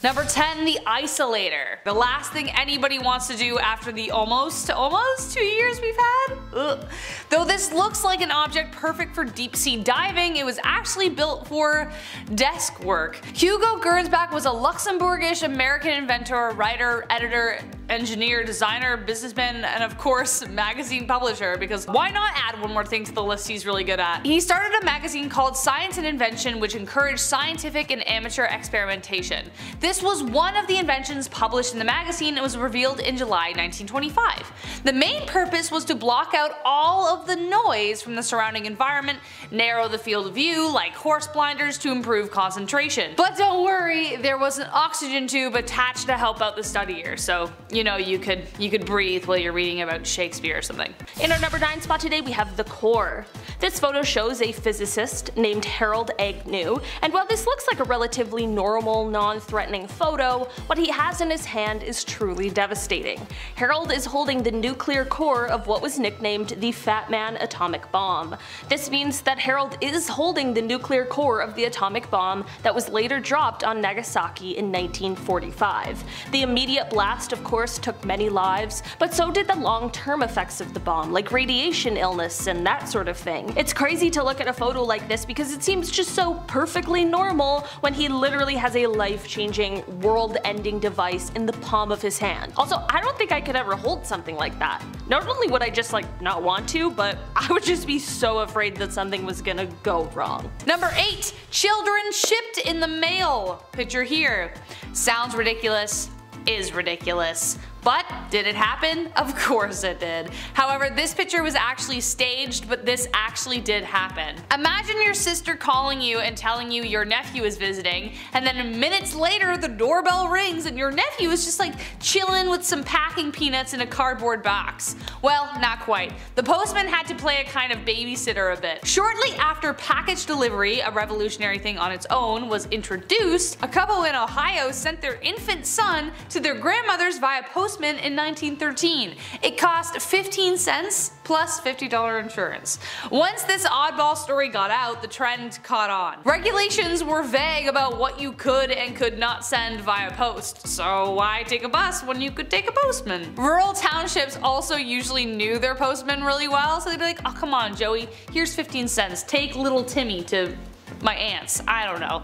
Number 10, the Isolator. The last thing anybody wants to do after the almost 2 years we've had. Ugh. Though this looks like an object perfect for deep sea diving, it was actually built for desk work. Hugo Gernsback was a Luxembourgish American inventor, writer, editor, engineer, designer, businessman, and of course magazine publisher, because why not add one more thing to the list he's really good at. He started a magazine called Science and Invention, which encouraged scientific and amateur experimentation. This was one of the inventions published in the magazine and was revealed in July 1925. The main purpose was to block out all of the noise from the surrounding environment, narrow the field of view like horse blinders to improve concentration. But don't worry, there was an oxygen tube attached to help out the studier, so you know you could breathe while you're reading about Shakespeare or something. In our number 9 spot today we have the core. This photo shows a physicist named Harold Agnew, and while this looks like a relatively normal, non-threatening photo, what he has in his hand is truly devastating. Harold is holding the nuclear core of what was nicknamed the Fat Man atomic bomb. This means that Harold is holding the nuclear core of the atomic bomb that was later dropped on Nagasaki in 1945. The immediate blast, of course, took many lives, but so did the long-term effects of the bomb, like radiation illness and that sort of thing. It's crazy to look at a photo like this because it seems just so perfectly normal when he literally has a life-changing, world-ending device in the palm of his hand. Also, I don't think I could ever hold something like that. Not only would I just not want to, but I would just be so afraid that something was gonna go wrong. Number 8, children shipped in the mail. Picture here. Sounds ridiculous, is ridiculous. But did it happen? Of course it did. However, this picture was actually staged, but this actually did happen. Imagine your sister calling you and telling you your nephew is visiting, and then minutes later the doorbell rings and your nephew is just chilling with some packing peanuts in a cardboard box. Well, not quite. The postman had to play a kind of babysitter a bit. Shortly after package delivery, a revolutionary thing on its own, was introduced, a couple in Ohio sent their infant son to their grandmother's via postman in 1913. It cost 15 cents plus $50 insurance. Once this oddball story got out, the trend caught on. Regulations were vague about what you could and could not send via post, so why take a bus when you could take a postman? Rural townships also usually knew their postmen really well, so they'd be like, oh come on Joey, here's 15 cents, take little Timmy to my aunt's, I don't know.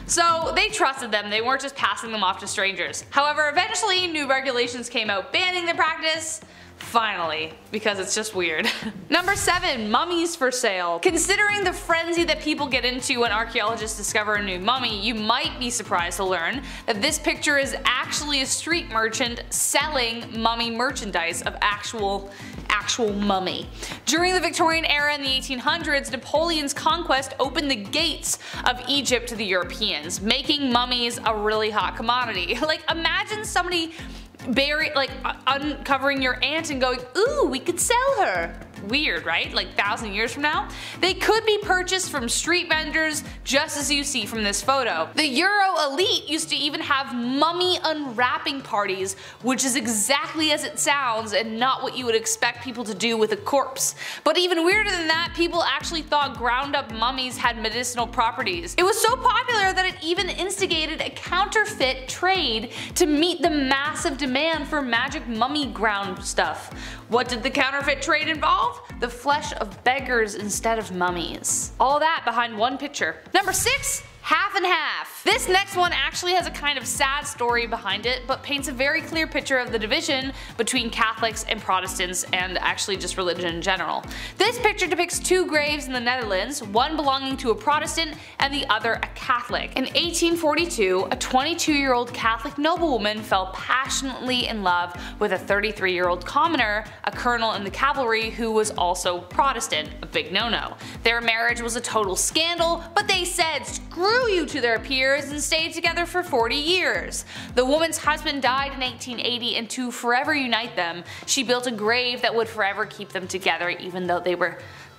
So they trusted them, they weren't just passing them off to strangers. However, eventually new regulations came out banning the practice. Finally, because it's just weird. Number 7, mummies for sale. Considering the frenzy that people get into when archaeologists discover a new mummy, you might be surprised to learn that this picture is actually a street merchant selling mummy merchandise of actual mummy. During the Victorian era in the 1800s, Napoleon's conquest opened the gates of Egypt to the Europeans, making mummies a really hot commodity. Imagine somebody uncovering your aunt and going, ooh, we could sell her. Weird, right? 1,000 years from now? They could be purchased from street vendors, just as you see from this photo. The Euro Elite used to even have mummy unwrapping parties, which is exactly as it sounds and not what you would expect people to do with a corpse. But even weirder than that, people actually thought ground up mummies had medicinal properties. It was so popular that it even instigated a counterfeit trade to meet the massive demand for magic mummy ground stuff. What did the counterfeit trade involve? The flesh of beggars instead of mummies. All that behind one picture. Number 6, half and half. This next one actually has a kind of sad story behind it, but paints a very clear picture of the division between Catholics and Protestants, and actually just religion in general. This picture depicts 2 graves in the Netherlands, one belonging to a Protestant and the other a Catholic. In 1842, a 22-year-old Catholic noblewoman fell passionately in love with a 33-year-old commoner, a colonel in the cavalry who was also Protestant, a big no-no. Their marriage was a total scandal, but they said screw you to their peers and stayed together for 40 years. The woman's husband died in 1880, and to forever unite them, she built a grave that would forever keep them together even though they were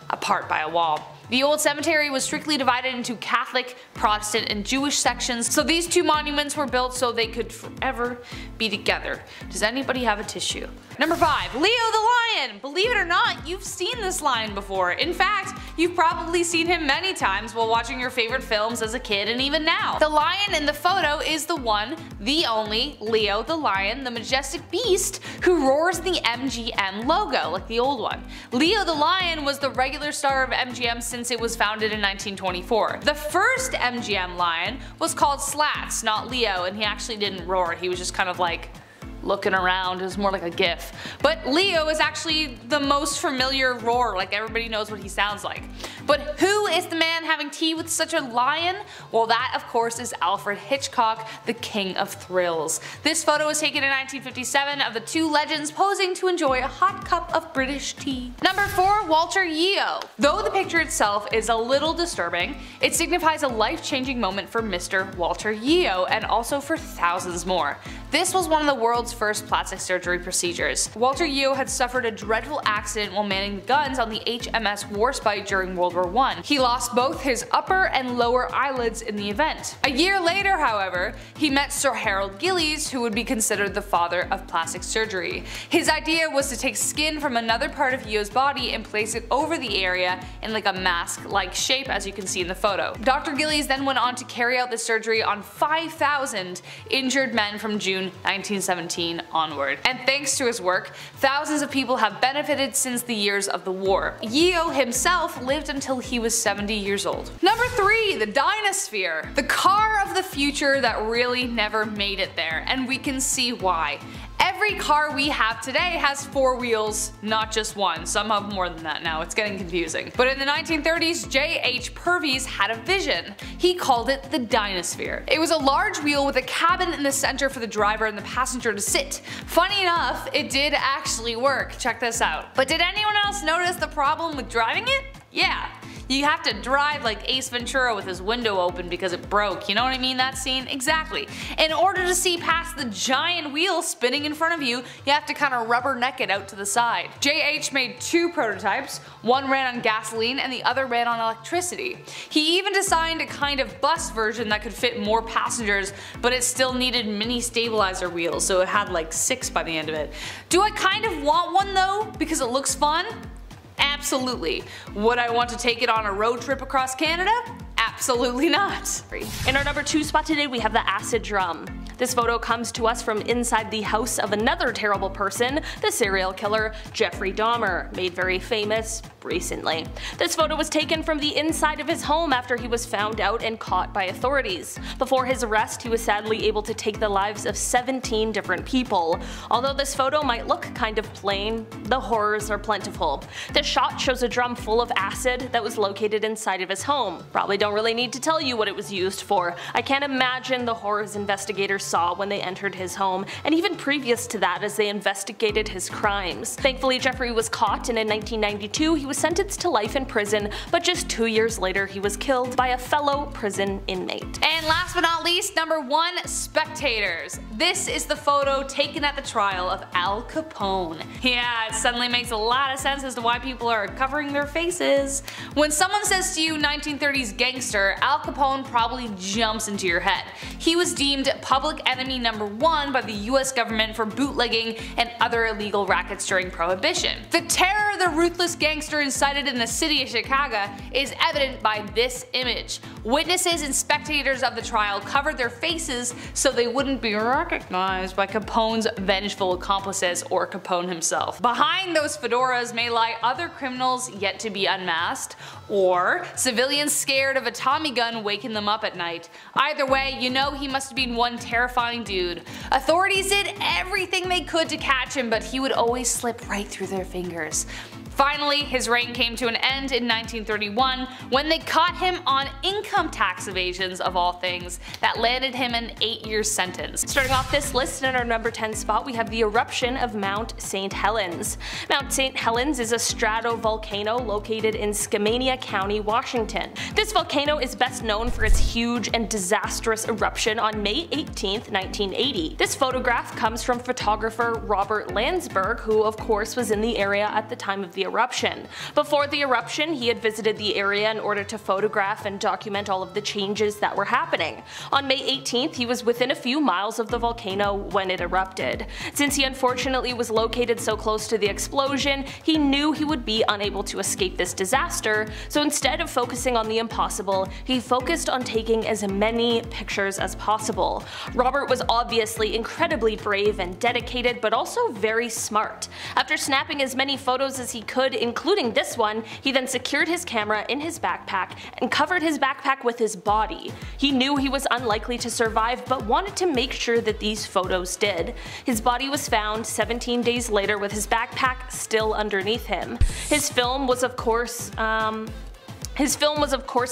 apart by a wall. The old cemetery was strictly divided into Catholic, Protestant, and Jewish sections, so these two monuments were built so they could forever be together. Does anybody have a tissue? Number 5. Leo the Lion! Believe it or not, you've seen this lion before. In fact, you've probably seen him many times while watching your favorite films as a kid and even now. The lion in the photo is the one, the only, Leo the Lion, the majestic beast who roars the MGM logo, like the old one. Leo the Lion was the regular star of MGM since it was founded in 1924. The first MGM lion was called Slats, not Leo, and he actually didn't roar, he was just kind of like looking around. It was more like a gif. But Leo is actually the most familiar roar, like everybody knows what he sounds like. But who is the man having tea with such a lion? Well, that of course is Alfred Hitchcock, the king of thrills. This photo was taken in 1957 of the two legends posing to enjoy a hot cup of British tea. Number 4. Walter Yeo. Though the picture itself is a little disturbing, it signifies a life-changing moment for Mr. Walter Yeo and also for thousands more. This was one of the world's first plastic surgery procedures. Walter Yeo had suffered a dreadful accident while manning the guns on the HMS Worstead during World War I. He lost both his upper and lower eyelids in the event. A year later, however, he met Sir Harold Gillies, who would be considered the father of plastic surgery. His idea was to take skin from another part of Yeo's body and place it over the area in like a mask-like shape, as you can see in the photo. Dr. Gillies then went on to carry out the surgery on 5,000 injured men from June 1917 onward. And thanks to his work, thousands of people have benefited since the years of the war. Yeo himself lived until he was 70 years old. Number 3. The Dinosphere. The car of the future that really never made it there, and we can see why. Every car we have today has 4 wheels, not just one. Some have more than that now, it's getting confusing. But in the 1930s, J.H. Purvis had a vision. He called it the Dinosphere. It was a large wheel with a cabin in the center for the driver and the passenger to sit. Funny enough, it did actually work. Check this out. But did anyone else notice the problem with driving it? Yeah. You have to drive like Ace Ventura with his window open because it broke, you know what I mean, that scene? Exactly. In order to see past the giant wheel spinning in front of you, you have to kind of rubberneck it out to the side. JH made 2 prototypes, one ran on gasoline and the other ran on electricity. He even designed a kind of bus version that could fit more passengers, but it still needed mini stabilizer wheels, so it had like 6 by the end of it. Do I kind of want one though, because it looks fun? Absolutely. Would I want to take it on a road trip across Canada? Absolutely not. In our number 2 spot today we have the acid drum. This photo comes to us from inside the house of another terrible person, the serial killer Jeffrey Dahmer, made very famous recently. This photo was taken from the inside of his home after he was found out and caught by authorities. Before his arrest, he was sadly able to take the lives of 17 different people. Although this photo might look kind of plain, the horrors are plentiful. This shot shows a drum full of acid that was located inside of his home. Probably don't really need to tell you what it was used for. I can't imagine the horrors investigators saw when they entered his home, and even previous to that as they investigated his crimes. Thankfully, Jeffrey was caught, and in 1992 he was sentenced to life in prison, but just 2 years later he was killed by a fellow prison inmate. And last but not least, number 1, Spectators. This is the photo taken at the trial of Al Capone. Yeah, it suddenly makes a lot of sense as to why people are covering their faces. When someone says to you 1930s gangster, Al Capone probably jumps into your head. He was deemed public enemy number 1 by the US government for bootlegging and other illegal rackets during Prohibition. The terror the ruthless gangster incited in the city of Chicago is evident by this image. Witnesses and spectators of the trial covered their faces so they wouldn't be recognized by Capone's vengeful accomplices or Capone himself. Behind those fedoras may lie other criminals yet to be unmasked, or civilians scared of a Tommy gun waking them up at night. Either way, you know he must have been one terrifying dude. Authorities did everything they could to catch him, but he would always slip right through their fingers. Finally, his reign came to an end in 1931 when they caught him on income tax evasions of all things that landed him an 8-year sentence. Starting off this list in our number 10 spot we have the eruption of Mount St Helens. Mount St Helens is a stratovolcano located in Skamania County, Washington. This volcano is best known for its huge and disastrous eruption on May 18, 1980. This photograph comes from photographer Robert Landsberg, who of course was in the area at the time of the eruption. Before the eruption, he had visited the area in order to photograph and document all of the changes that were happening. On May 18th, he was within a few miles of the volcano when it erupted. Since he unfortunately was located so close to the explosion, he knew he would be unable to escape this disaster, so instead of focusing on the impossible, he focused on taking as many pictures as possible. Robert was obviously incredibly brave and dedicated, but also very smart. After snapping as many photos as he could, including this one, he then secured his camera in his backpack and covered his backpack with his body. He knew he was unlikely to survive, but wanted to make sure that these photos did. His body was found 17 days later with his backpack still underneath him. His film was of course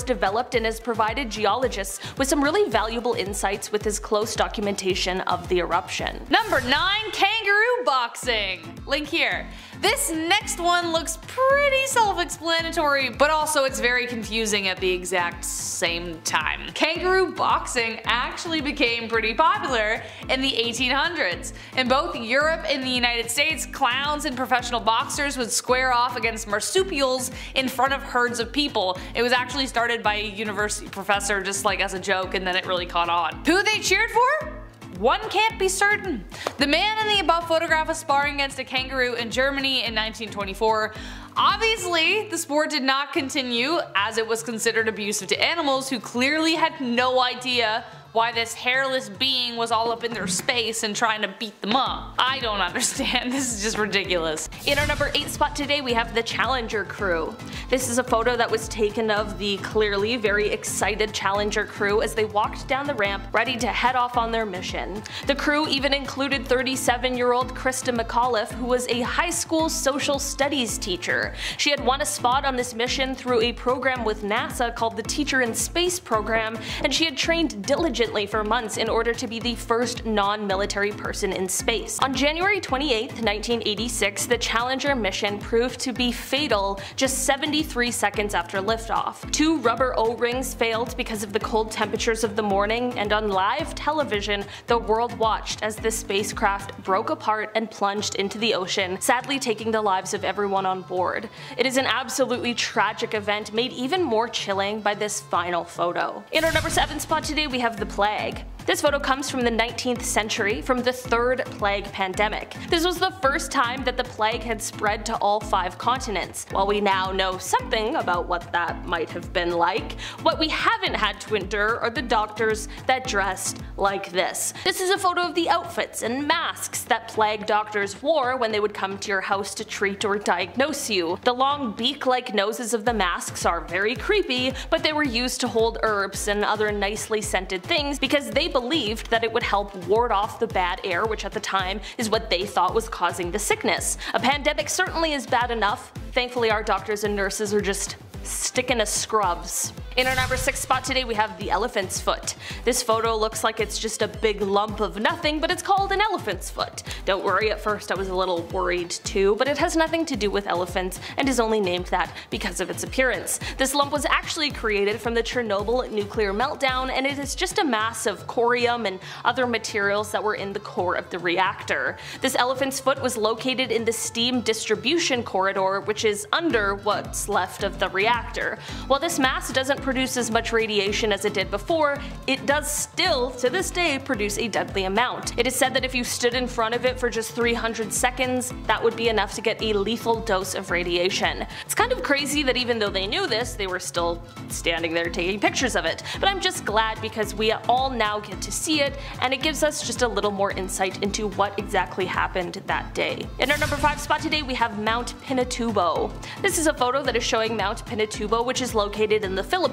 developed and has provided geologists with some really valuable insights with his close documentation of the eruption. Number 9. Kangaroo Boxing. Link here. This next one looks pretty self-explanatory, but also it's very confusing at the exact same time. Kangaroo boxing actually became pretty popular in the 1800s. In both Europe and the United States, clowns and professional boxers would square off against marsupials in front of herds of people. It was actually started by a university professor just like as a joke, and then it really caught on. Who they cheered for? One can't be certain. The man in the above photograph was sparring against a kangaroo in Germany in 1924. Obviously, the sport did not continue as it was considered abusive to animals who clearly had no idea why this hairless being was all up in their space and trying to beat them up. I don't understand, this is just ridiculous. In our number 8 spot today we have the Challenger crew. This is a photo that was taken of the clearly very excited Challenger crew as they walked down the ramp ready to head off on their mission. The crew even included 37-year-old Krista McAuliffe, who was a high school social studies teacher. She had won a spot on this mission through a program with NASA called the Teacher in Space program, and she had trained diligently for months in order to be the first non-military person in space. On January 28, 1986, the Challenger mission proved to be fatal just 73 seconds after liftoff. 2 rubber O-rings failed because of the cold temperatures of the morning, and on live television, the world watched as the spacecraft broke apart and plunged into the ocean, sadly taking the lives of everyone on board. It is an absolutely tragic event made even more chilling by this final photo. In our number 7 spot today we have the plague. This photo comes from the 19th century, from the 3rd plague pandemic. This was the first time that the plague had spread to all 5 continents. While we now know something about what that might have been like, what we haven't had to endure are the doctors that dressed like this. This is a photo of the outfits and masks that plague doctors wore when they would come to your house to treat or diagnose you. The long beak-like noses of the masks are very creepy, but they were used to hold herbs and other nicely scented things because they believed that it would help ward off the bad air, which at the time is what they thought was causing the sickness. A pandemic certainly is bad enough. Thankfully our doctors and nurses are just sticking to scrubs. In our number 6 spot today we have the elephant's foot. This photo looks like it's just a big lump of nothing, but it's called an elephant's foot. Don't worry, at first I was a little worried too, but it has nothing to do with elephants and is only named that because of its appearance. This lump was actually created from the Chernobyl nuclear meltdown, and it is just a mass of corium and other materials that were in the core of the reactor. This elephant's foot was located in the steam distribution corridor, which is under what's left of the reactor. While this mass doesn't produce as much radiation as it did before, it does still, to this day, produce a deadly amount. It is said that if you stood in front of it for just 300 seconds, that would be enough to get a lethal dose of radiation. It's kind of crazy that even though they knew this, they were still standing there taking pictures of it, but I'm just glad because we all now get to see it, and it gives us just a little more insight into what exactly happened that day. In our number 5 spot today we have Mount Pinatubo. This is a photo that is showing Mount Pinatubo, which is located in the Philippines,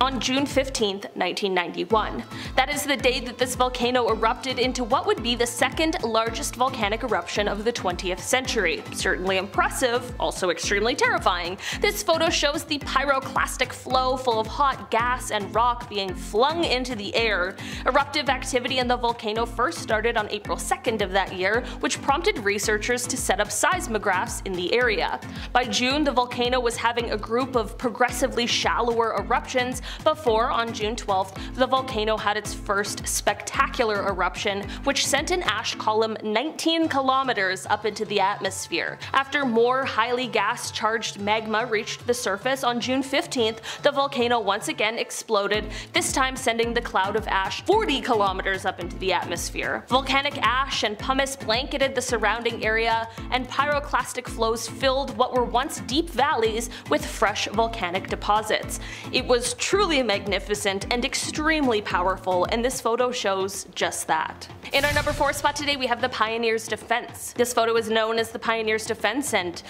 on June 15, 1991. That is the day that this volcano erupted into what would be the 2nd largest volcanic eruption of the 20th century. Certainly impressive, also extremely terrifying. This photo shows the pyroclastic flow full of hot gas and rock being flung into the air. Eruptive activity in the volcano first started on April 2nd of that year, which prompted researchers to set up seismographs in the area. By June, the volcano was having a group group of progressively shallower eruptions before, on June 12th, the volcano had its first spectacular eruption, which sent an ash column 19 kilometers up into the atmosphere. After more highly gas-charged magma reached the surface on June 15th, the volcano once again exploded, this time sending the cloud of ash 40 kilometers up into the atmosphere. Volcanic ash and pumice blanketed the surrounding area, and pyroclastic flows filled what were once deep valleys with fresh volcanic deposits. It was truly magnificent and extremely powerful, and this photo shows just that. In our number 4 spot today, we have the Pioneer's Defense. This photo is known as the Pioneer's Defense, and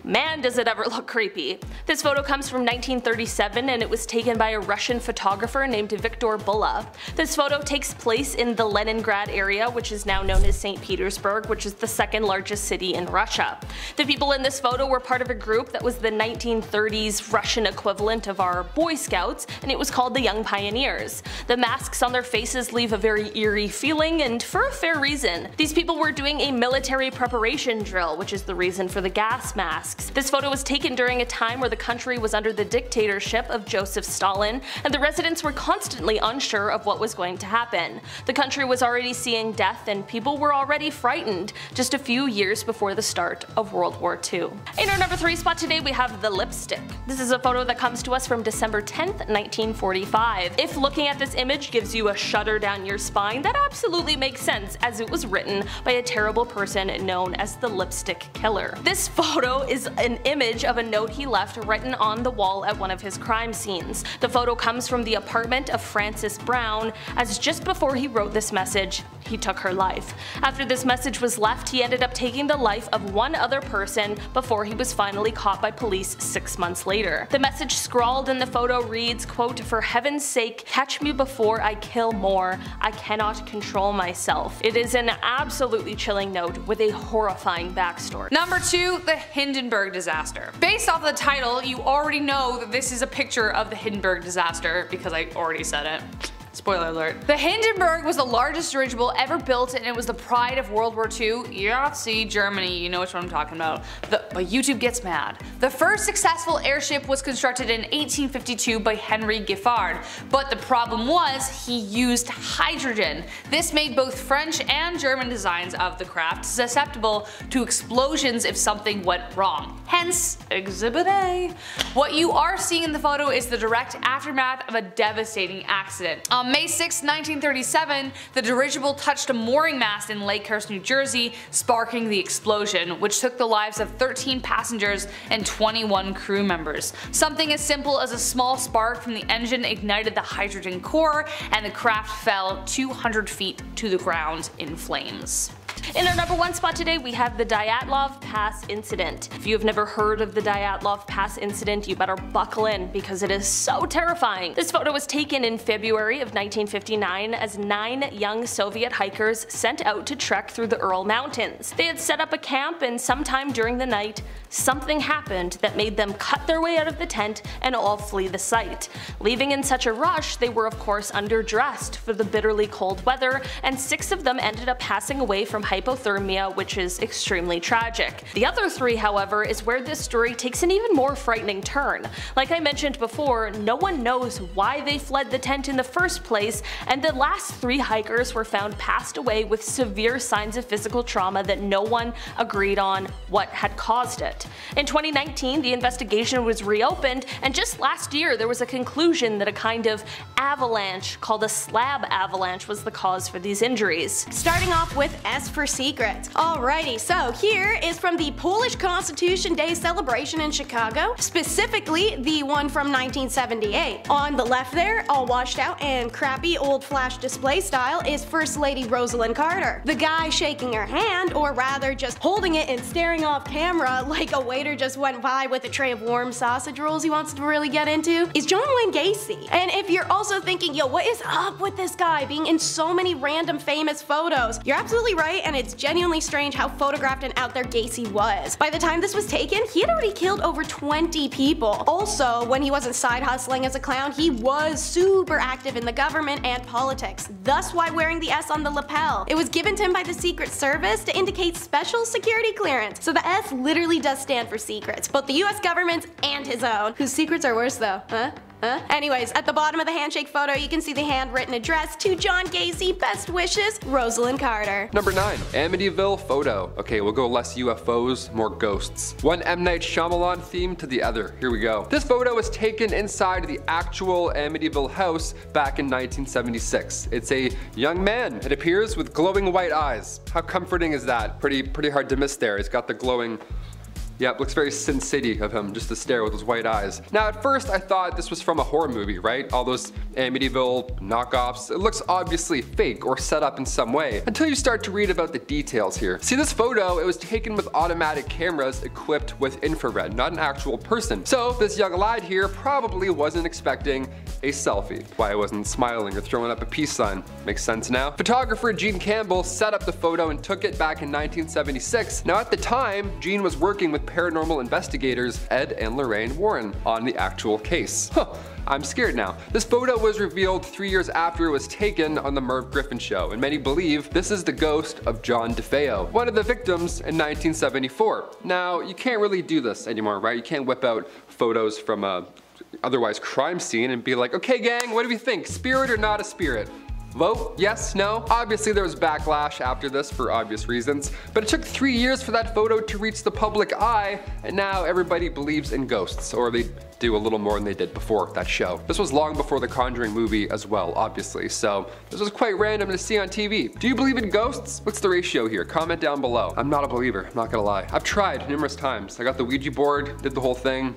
man does it ever look creepy. This photo comes from 1937 and it was taken by a Russian photographer named Viktor Bulla. This photo takes place in the Leningrad area, which is now known as St. Petersburg, which is the second largest city in Russia. The people in this photo were part of a group that was the 1930s Russian equivalent of our Boy Scouts, and it was called the Young Pioneers. The masks on their faces leave a very eerie feeling, and for a fair reason. These people were doing a military preparation drill, which is the reason for the gas mask. This photo was taken during a time where the country was under the dictatorship of Joseph Stalin, and the residents were constantly unsure of what was going to happen. The country was already seeing death and people were already frightened just a few years before the start of World War II. In our number 3 spot today, we have the lipstick. This is a photo that comes to us from December 10th, 1945. If looking at this image gives you a shudder down your spine, that absolutely makes sense, as it was written by a terrible person known as the Lipstick Killer. This photo is an image of a note he left written on the wall at one of his crime scenes. The photo comes from the apartment of Frances Brown, as just before he wrote this message, he took her life. After this message was left, he ended up taking the life of one other person before he was finally caught by police 6 months later. The message scrawled in the photo reads, quote, "For heaven's sake, catch me before I kill more. I cannot control myself." It is an absolutely chilling note with a horrifying backstory. Number 2, the Hindenburg Disaster. Based off the title, you already know that this is a picture of the Hindenburg Disaster because I already said it. Spoiler alert. The Hindenburg was the largest dirigible ever built, and it was the pride of World War II. Yeah, see, Germany, you know which one I'm talking about. But YouTube gets mad. The first successful airship was constructed in 1852 by Henry Giffard, but the problem was he used hydrogen. This made both French and German designs of the craft susceptible to explosions if something went wrong. Hence, Exhibit A. What you are seeing in the photo is the direct aftermath of a devastating accident. On May 6, 1937, the dirigible touched a mooring mast in Lakehurst, New Jersey, sparking the explosion, which took the lives of 13 passengers and 21 crew members. Something as simple as a small spark from the engine ignited the hydrogen core, and the craft fell 200 feet to the ground in flames. In our number 1 spot today, we have the Dyatlov Pass incident. If you have never heard of the Dyatlov Pass incident, you better buckle in because it is so terrifying. This photo was taken in February of 1959 as 9 young Soviet hikers set out to trek through the Ural Mountains. They had set up a camp, and sometime during the night, something happened that made them cut their way out of the tent and all flee the site. Leaving in such a rush, they were of course underdressed for the bitterly cold weather, and 6 of them ended up passing away from hypothermia, which is extremely tragic. The other 3, however, is where this story takes an even more frightening turn. Like I mentioned before, no one knows why they fled the tent in the first place, and the last 3 hikers were found passed away with severe signs of physical trauma that no one agreed on what had caused it. In 2019, the investigation was reopened, and just last year there was a conclusion that a kind of avalanche called a slab avalanche was the cause for these injuries. Starting off with S for secret. Alrighty, so here is from the Polish Constitution Day celebration in Chicago, specifically the one from 1978. On the left there, all washed out and crappy old flash display style, is First Lady Rosalind Carter. The guy shaking her hand, or rather just holding it and staring off camera like a waiter just went by with a tray of warm sausage rolls he wants to really get into, is John Wayne Gacy. And if you're also thinking, yo, what is up with this guy being in so many random famous photos, you're absolutely right, and it's genuinely strange how photographed and out there Gacy was. By the time this was taken, he had already killed over 20 people. Also, when he wasn't side hustling as a clown, he was super active in the government and politics, thus why wearing the S on the lapel. It was given to him by the Secret Service to indicate special security clearance, so the S literally does stand for secrets, both the US government's and his own. Whose secrets are worse though, huh? Anyways, at the bottom of the handshake photo, you can see the handwritten address to John Gacy, best wishes, Rosalind Carter. Number 9. Amityville Photo. Okay, we'll go less UFOs, more ghosts. One M. Night Shyamalan theme to the other. Here we go. This photo was taken inside the actual Amityville house back in 1976. It's a young man, it appears, with glowing white eyes. How comforting is that? Pretty hard to miss there. He's got the glowing... Yep, looks very Sin City of him, just to stare with those white eyes. Now at first I thought this was from a horror movie, right? All those Amityville knockoffs. It looks obviously fake or set up in some way, until you start to read about the details here. See this photo, it was taken with automatic cameras equipped with infrared, not an actual person. So this young lad here probably wasn't expecting a selfie. Why I wasn't smiling or throwing up a peace sign. Makes sense now. Photographer Gene Campbell set up the photo and took it back in 1976. Now at the time, Gene was working with paranormal investigators Ed and Lorraine Warren on the actual case. Huh. I'm scared now. This photo was revealed 3 years after it was taken on the Merv Griffin show, and many believe this is the ghost of John DeFeo, one of the victims in 1974. Now, you can't really do this anymore, right? You can't whip out photos from a otherwise crime scene and be like, okay gang, what do we think? Spirit or not a spirit? Vote? Yes? No? Obviously there was backlash after this for obvious reasons, but it took 3 years for that photo to reach the public eye, and now everybody believes in ghosts, or they do a little more than they did before that show. This was long before the Conjuring movie as well, obviously, so this was quite random to see on TV. Do you believe in ghosts? What's the ratio here? Comment down below. I'm not a believer, I'm not gonna lie. I've tried numerous times. I got the Ouija board, did the whole thing.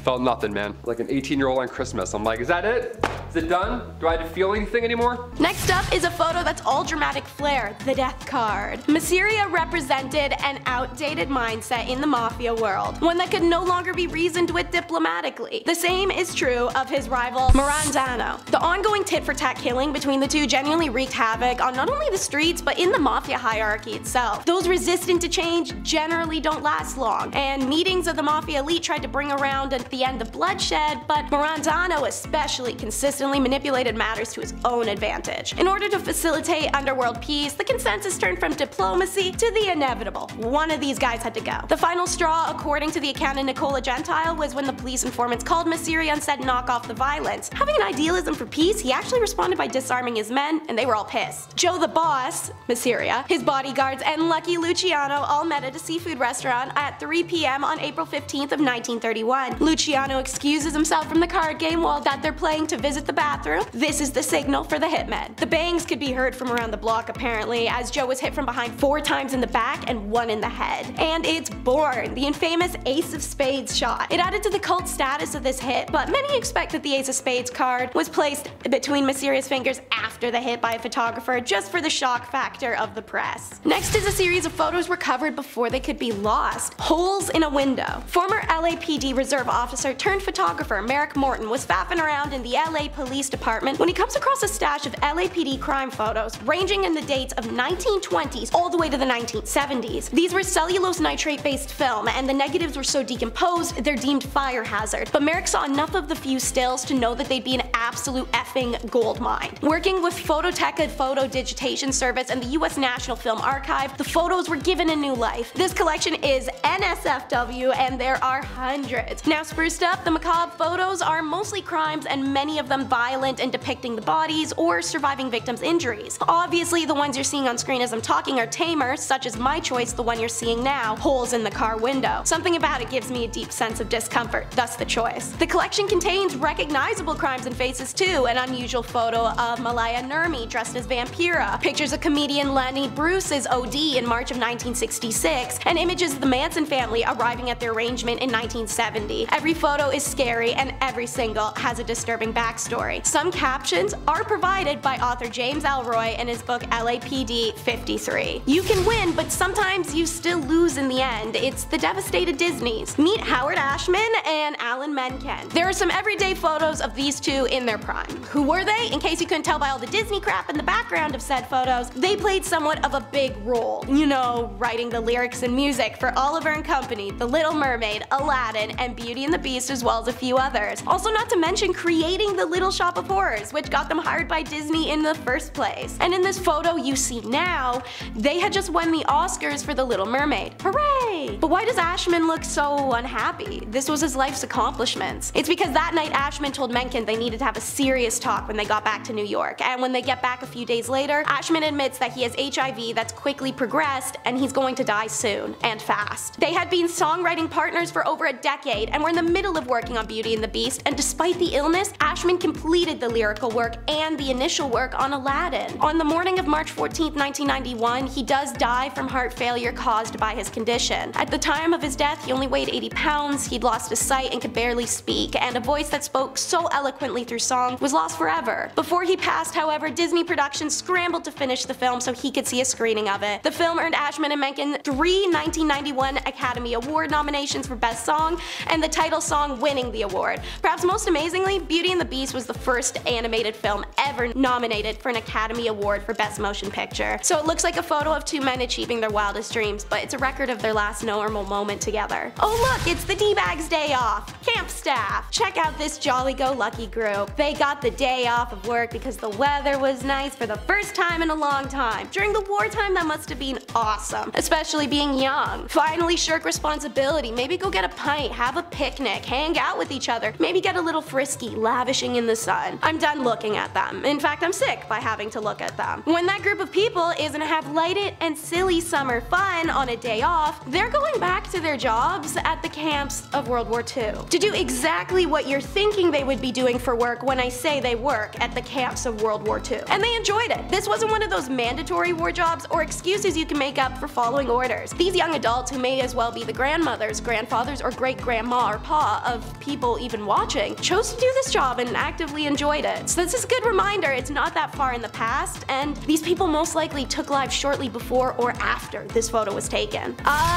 Felt nothing, man. Like an 18-year-old on Christmas. I'm like, is that it? Is it done? Do I have to feel anything anymore? Next up is a photo that's all dramatic flair, the death card. Masiria represented an outdated mindset in the mafia world, one that could no longer be reasoned with diplomatically. The same is true of his rival, Marandano. The ongoing tit-for-tat killing between the two genuinely wreaked havoc on not only the streets, but in the mafia hierarchy itself. Those resistant to change generally don't last long, and meetings of the mafia elite tried to bring around the end of bloodshed, but Marandano especially consistently manipulated matters to his own advantage. In order to facilitate underworld peace, the consensus turned from diplomacy to the inevitable. One of these guys had to go. The final straw, according to the account of Nicola Gentile, was when the police informants called Masiria and said knock off the violence. Having an idealism for peace, he actually responded by disarming his men, and they were all pissed. Joe the boss, Masiria, his bodyguards, and Lucky Luciano all met at a seafood restaurant at 3 p.m. on April 15th of 1931. Luciano excuses himself from the card game while that they're playing to visit the bathroom. This is the signal for the hitmen. The bangs could be heard from around the block apparently, as Joe was hit from behind 4 times in the back and 1 in the head. And it's born, the infamous Ace of Spades shot. It added to the cult status of this hit, but many expect that the Ace of Spades card was placed between Masiria's fingers after the hit by a photographer, just for the shock factor of the press. Next is a series of photos recovered before they could be lost. Holes in a window. Former LAPD Reserve officer turned photographer Merrick Morton was faffing around in the LA Police Department when he comes across a stash of LAPD crime photos ranging in the dates of 1920s all the way to the 1970s. These were cellulose nitrate based film, and the negatives were so decomposed they're deemed fire hazard, but Merrick saw enough of the few stills to know that they'd be an absolute effing gold mine. Working with Phototeca Photo Digitation Service and the US National Film Archive, the photos were given a new life. This collection is NSFW and there are hundreds. Now spruced up, the macabre photos are mostly crimes and many of them violent and depicting the bodies or surviving victims' injuries. Obviously the ones you're seeing on screen as I'm talking are tamer, such as my choice, the one you're seeing now, holes in the car window. Something about it gives me a deep sense of discomfort, thus the choice. The collection contains recognizable crimes and faces too, an unusual photo of Malaya Nurmi dressed as Vampira, pictures of comedian Lenny Bruce's OD in March of 1966, and images of the Manson family arriving at their arrangement in 1970. Every photo is scary and every single has a disturbing backstory. backstory. Some captions are provided by author James Ellroy in his book LAPD 53. You can win, but sometimes you still lose in the end. It's the devastated Disneys. Meet Howard Ashman and Alan Menken. There are some everyday photos of these two in their prime. Who were they? In case you couldn't tell by all the Disney crap in the background of said photos, they played somewhat of a big role. You know, writing the lyrics and music for Oliver and Company, The Little Mermaid, Aladdin, and Beauty and the Beast, as well as a few others. Also, not to mention creating the Little Shop of Horrors, which got them hired by Disney in the first place. And in this photo you see now, they had just won the Oscars for The Little Mermaid. Hooray! But why does Ashman look so unhappy? This was his life's accomplishments. It's because that night Ashman told Menken they needed to have a serious talk when they got back to New York, and when they get back a few days later, Ashman admits that he has HIV that's quickly progressed and he's going to die soon, and fast. They had been songwriting partners for over a decade and were in the middle of working on Beauty and the Beast, and despite the illness, Ashman completed the lyrical work and the initial work on Aladdin. On the morning of March 14, 1991, he does die from heart failure caused by his condition. At the time of his death, he only weighed 80 pounds, he'd lost his sight and could barely speak, and a voice that spoke so eloquently through song was lost forever. Before he passed, however, Disney Productions scrambled to finish the film so he could see a screening of it. The film earned Ashman and Menken 3 1991 Academy Award nominations for Best Song, and the title song winning the award. Perhaps most amazingly, Beauty and the Beast was the first animated film ever nominated for an Academy Award for Best Motion Picture. So it looks like a photo of two men achieving their wildest dreams, but it's a record of their last normal moment together. Oh look, it's the D-Bags day off! Camp staff! Check out this jolly-go-lucky group. They got the day off of work because the weather was nice for the first time in a long time. During the wartime, that must have been awesome, especially being young. Finally shirk responsibility, maybe go get a pint, have a picnic, hang out with each other, maybe get a little frisky, lavishing in the sun. I'm done looking at them. In fact, I'm sick by having to look at them. When that group of people is gonna have lighted and silly summer fun on a day off, they're going back to their jobs at the camps of World War II to do exactly what you're thinking they would be doing for work when I say they work at the camps of World War II. And they enjoyed it. This wasn't one of those mandatory war jobs or excuses you can make up for following orders. These young adults, who may as well be the grandmothers, grandfathers, or great-grandma or pa of people even watching, chose to do this job and actively enjoyed it. So this is a good reminder it's not that far in the past, and these people most likely took life shortly before or after this photo was taken.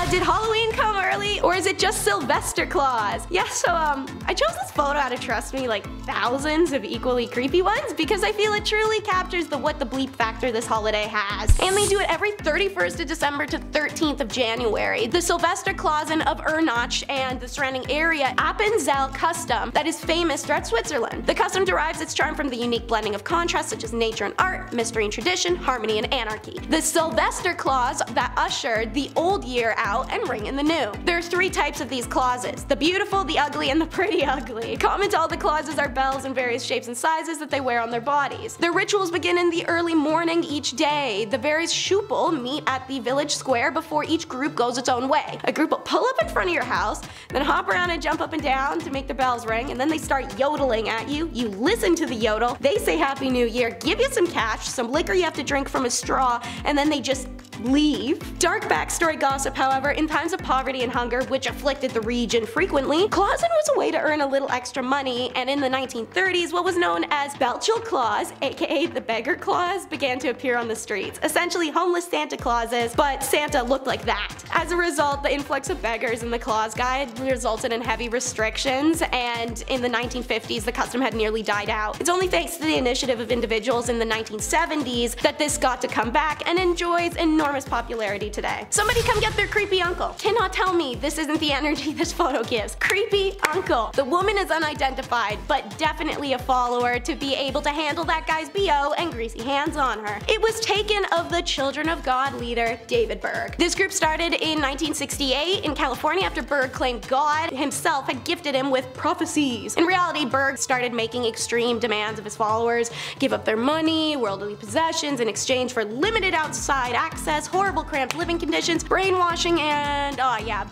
Did Halloween come early, or is it just Sylvester Claws? Yeah, so I chose this photo out of, trust me, like thousands of equally creepy ones because I feel it truly captures the what the bleep factor this holiday has. And they do it every 31st of December to 13th of January. The Sylvester Clausen of Ernach and the surrounding area Appenzell custom that is famous throughout Switzerland. The custom derives its charm from the unique blending of contrasts such as nature and art, mystery and tradition, harmony and anarchy. The Sylvester Claws that ushered the old year out and ring in the new. There are 3 types of these clauses: the beautiful, the ugly, and the pretty ugly. Common to all the clauses are bells in various shapes and sizes that they wear on their bodies. Their rituals begin in the early morning each day. The various Schupel meet at the village square before each group goes its own way. A group will pull up in front of your house, then hop around and jump up and down to make the bells ring, and then they start yodeling at you. You listen to the yodel, they say Happy New Year, give you some cash, some liquor you have to drink from a straw, and then they just leave. Dark backstory gossip, however, in times of poverty and hunger, which afflicted the region frequently, Clausen was a way to earn a little extra money, and in the 1930s, what was known as Belchel Claus, aka the Beggar Claus, began to appear on the streets. Essentially homeless Santa Clauses, but Santa looked like that. As a result, the influx of beggars in the Claus Guide resulted in heavy restrictions, and in the 1950s, the custom had nearly died out. It's only thanks to the initiative of individuals in the 1970s that this got to come back and enjoys enormous popularity today. Somebody come get their creepy uncle. Cannot tell me this isn't the energy this photo gives. Creepy uncle. The woman is unidentified, but definitely a follower to be able to handle that guy's BO and greasy hands on her. It was taken of the Children of God leader, David Berg. This group started in 1968 in California after Berg claimed God himself had gifted him with prophecies. In reality, Berg started making extreme demands of his followers, give up their money, worldly possessions in exchange for limited outside access, horrible cramped living conditions, brainwashing, and oh yeah,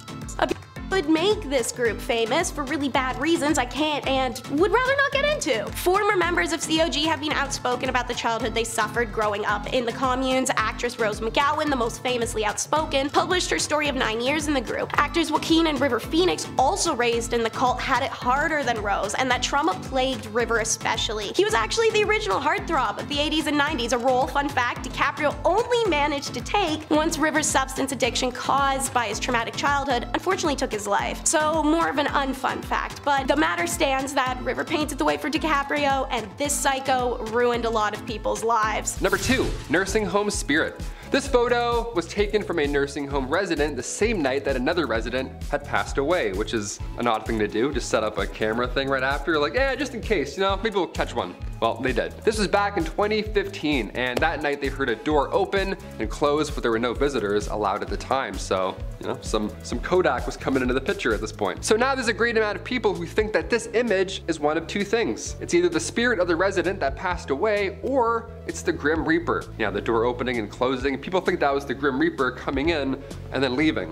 would make this group famous for really bad reasons I can't and would rather not get into. Former members of COG have been outspoken about the childhood they suffered growing up in the communes. Actress Rose McGowan, the most famously outspoken, published her story of 9 years in the group. Actors Joaquin and River Phoenix, also raised in the cult, had it harder than Rose, and that trauma plagued River especially. He was actually the original heartthrob of the 80s and 90s, a role, fun fact, DiCaprio only managed to take once River's substance addiction caused by his traumatic childhood unfortunately took his life. So more of an unfun fact, but the matter stands that River painted the way for DiCaprio, and this psycho ruined a lot of people's lives. Number 2, nursing home spirit. This photo was taken from a nursing home resident the same night that another resident had passed away, which is an odd thing to do, just set up a camera thing right after, like, just in case, you know, maybe we'll catch one. Well, they did. This was back in 2015, and that night they heard a door open and close, but there were no visitors allowed at the time, so, you know, some Kodak was coming into the picture at this point. So now there's a great amount of people who think that this image is one of two things. It's either the spirit of the resident that passed away, or it's the Grim Reaper. Yeah, the door opening and closing. People think that was the Grim Reaper coming in and then leaving,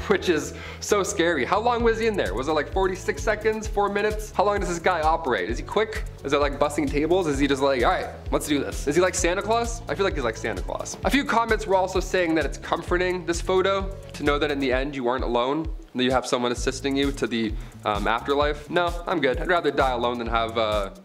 which is so scary. How long was he in there? Was it like 46 seconds, 4 minutes? How long does this guy operate? Is he quick? Is it like busting tables? Is he just like, all right, let's do this? Is he like Santa Claus? I feel like he's like Santa Claus. A few comments were also saying that it's comforting, this photo, to know that in the end you aren't alone, and that you have someone assisting you to the afterlife. No, I'm good. I'd rather die alone than have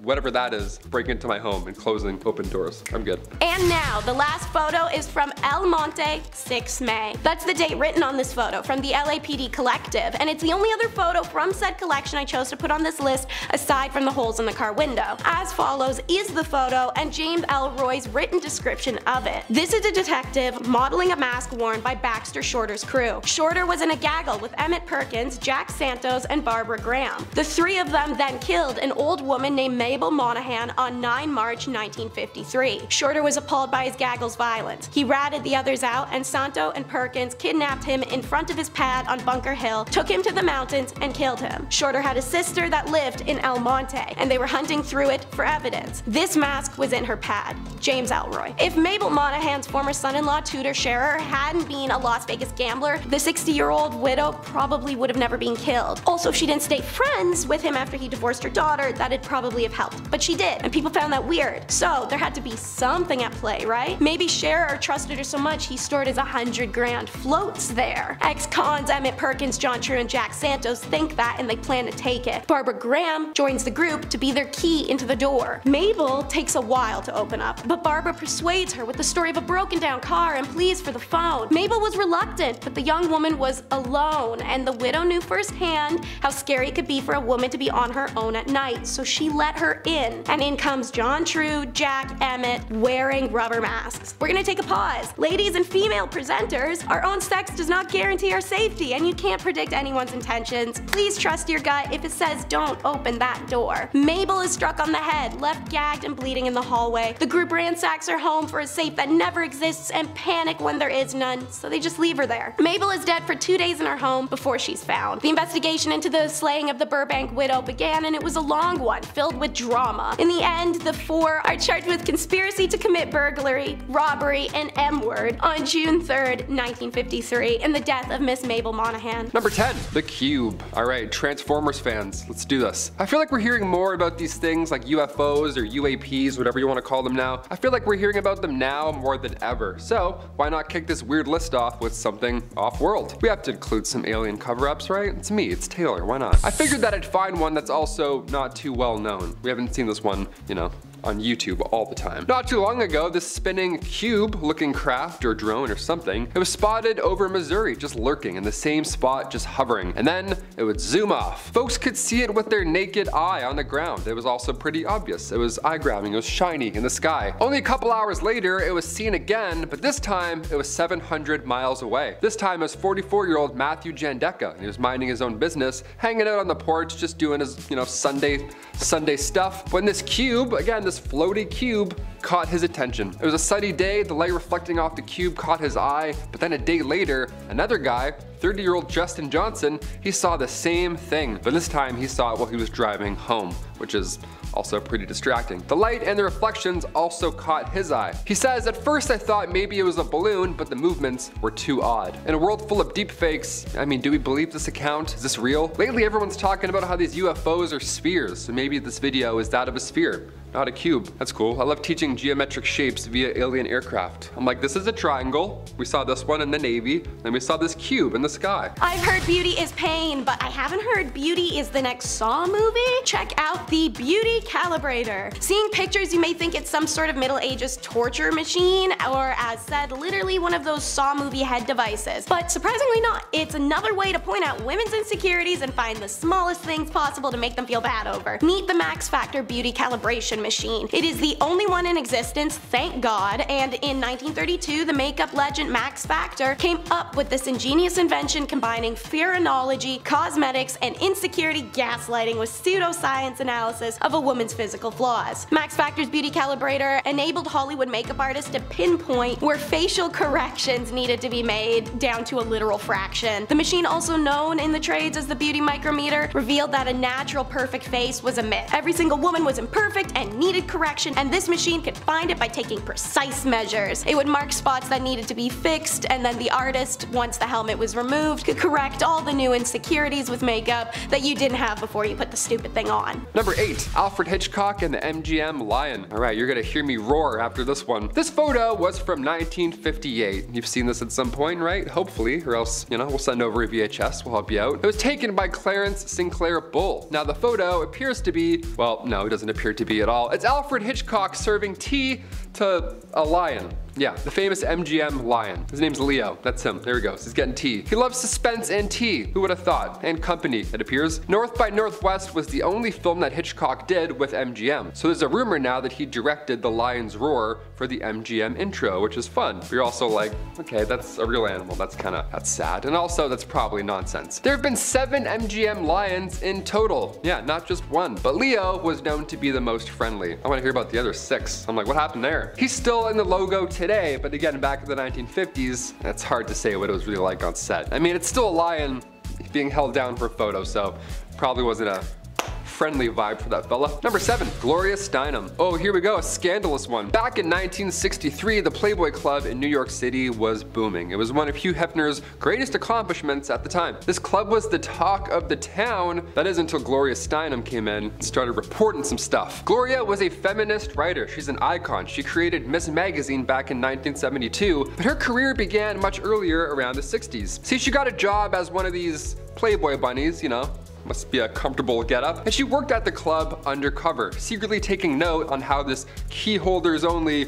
whatever that is break into my home and closing open doors. I'm good. And now, the last photo is from El Monte, 6 May. That's the date written on this photo from the LAPD Collective, and it's the only other photo from said collection I chose to put on this list aside from the holes in the car window. As follows is the photo and James Elroy's written description of it. This is a detective modeling a mask worn by Baxter Shorter's crew. Shorter was in a gaggle with Emmett Perkins, Jack Santos, and Barbara Graham. The three of them then killed an old woman named Mabel Monahan on 9 March 1953. Shorter was appalled by his gaggle's violence. He ratted the others out, and Santo and Perkins kidnapped him in front of his pad on Bunker Hill, took him to the mountains, and killed him. Shorter had a sister that lived in El Monte, and they were hunting through it for evidence. This mask was in her pad. James Elroy. If Mabel Monahan's former son-in-law Tudor Scherer hadn't been a Las Vegas gambler, the 60-year-old widow probably would have never been killed. Also, if she didn't stay friends with him after he divorced her daughter, that'd probably have helped. But she did, and people found that weird. So there had to be something at play, right? Maybe Scherer trusted her so much he stored his 100 grand floats there. Ex-cons Emmett Perkins, John True, and Jack Santos think that, and they plan to take it. Barbara Graham joins the group to be their key into the door. Mabel takes a while to open up, but Barbara persuades her with the story of a broken down car and pleas for the phone. Mabel was reluctant, but the young woman was alone, and the widow knew firsthand how scary it could be for a woman to be on her own at night, so she let her in. And in comes John True, Jack, Emmett, wearing rubber masks. We're gonna take a pause. Ladies and female presenters, our own sex does not guarantee our safety, and you can't predict anyone's intentions. Please trust your gut if it says don't open that door. Mabel is struck on the head, left gagged and bleeding in the hallway. The group ransacks her home for a safe that never exists and panic when there is none, so they just leave her there. Mabel is dead for 2 days in her home before she's found. The investigation into the slaying of the Burbank widow began, and it was a long one, filled with drama. In the end, the four are charged with conspiracy to commit burglary, robbery, and M-word on June 3rd, 1953, in the death of Miss Mabel Monahan. Number 10, the Cube. Alright, Transformers fans, let's do this. I feel like we're hearing more about these things like UFOs or UAPs, whatever you want to call them now. I feel like we're hearing about them now more than ever. So why not kick this weird list off with something off-world? We have to include some alien cover-ups, right? It's me, it's Taylor, why not? I figured that I'd find one that's also not too well known. We haven't seen this one, you know, on YouTube all the time. Not too long ago, this spinning cube-looking craft or drone or something, it was spotted over Missouri, just lurking in the same spot, just hovering, and then it would zoom off. Folks could see it with their naked eye on the ground. It was also pretty obvious. It was eye-grabbing, it was shiny in the sky. Only a couple hours later, it was seen again, but this time it was 700 miles away. This time it was 44-year-old Matthew Jandeka, and he was minding his own business, hanging out on the porch, just doing his, you know, Sunday stuff, when this cube, again, this floaty cube, caught his attention. It was a sunny day, the light reflecting off the cube caught his eye, but then a day later, another guy, 30-year-old Justin Johnson, he saw the same thing, but this time he saw it while he was driving home, which is also pretty distracting. The light and the reflections also caught his eye. He says, "At first I thought maybe it was a balloon, but the movements were too odd." In a world full of deepfakes, I mean, do we believe this account? Is this real? Lately everyone's talking about how these UFOs are spheres, so maybe this video is that of a sphere, not a cube. That's cool. I love teaching geometric shapes via alien aircraft. I'm like, this is a triangle. We saw this one in the Navy, and we saw this cube in the sky. I've heard beauty is pain, but I haven't heard beauty is the next Saw movie. Check out the Beauty Calibrator. Seeing pictures, you may think it's some sort of Middle Ages torture machine, or as said, literally one of those Saw movie head devices. But surprisingly not. It's another way to point out women's insecurities and find the smallest things possible to make them feel bad over. Meet the Max Factor Beauty Calibration machine. It is the only one in existence, thank God, and in 1932 the makeup legend Max Factor came up with this ingenious invention combining phrenology, cosmetics, and insecurity gaslighting with pseudoscience analysis of a woman's physical flaws. Max Factor's Beauty Calibrator enabled Hollywood makeup artists to pinpoint where facial corrections needed to be made down to a literal fraction. The machine, also known in the trades as the Beauty Micrometer, revealed that a natural perfect face was a myth. Every single woman was imperfect and needed correction, and this machine could find it by taking precise measures. It would mark spots that needed to be fixed, and then the artist, once the helmet was removed, could correct all the new insecurities with makeup that you didn't have before you put the stupid thing on. Number 8. Alfred Hitchcock and the MGM Lion. Alright, you're gonna hear me roar after this one. This photo was from 1958. You've seen this at some point, right? Hopefully, or else, you know, we'll send over a VHS, we'll help you out. It was taken by Clarence Sinclair Bull. Now the photo appears to be, well, no, it doesn't appear to be at all. It's Alfred Hitchcock serving tea to a lion. Yeah, the famous MGM lion. His name's Leo. That's him. There he goes. He's getting tea. He loves suspense and tea. Who would have thought? And company, it appears. North by Northwest was the only film that Hitchcock did with MGM. So there's a rumor now that he directed The Lion's Roar for the MGM intro, which is fun. But you're also like, okay, that's a real animal. That's sad. And also, that's probably nonsense. There have been 7 MGM lions in total. Yeah, not just one. But Leo was known to be the most friendly. I want to hear about the other 6. I'm like, what happened there? He's still in the logo today, but again, back in the 1950s, it's hard to say what it was really like on set. I mean, it's still a lion being held down for a photo, so probably wasn't a friendly vibe for that fella. Number 7, Gloria Steinem. Oh, here we go, a scandalous one. Back in 1963, the Playboy Club in New York City was booming. It was one of Hugh Hefner's greatest accomplishments at the time. This club was the talk of the town. That is until Gloria Steinem came in and started reporting some stuff. Gloria was a feminist writer. She's an icon. She created Miss Magazine back in 1972, but her career began much earlier, around the 60s. See, she got a job as one of these Playboy bunnies, you know, must be a comfortable getup, and she worked at the club undercover, secretly taking note on how this key holders only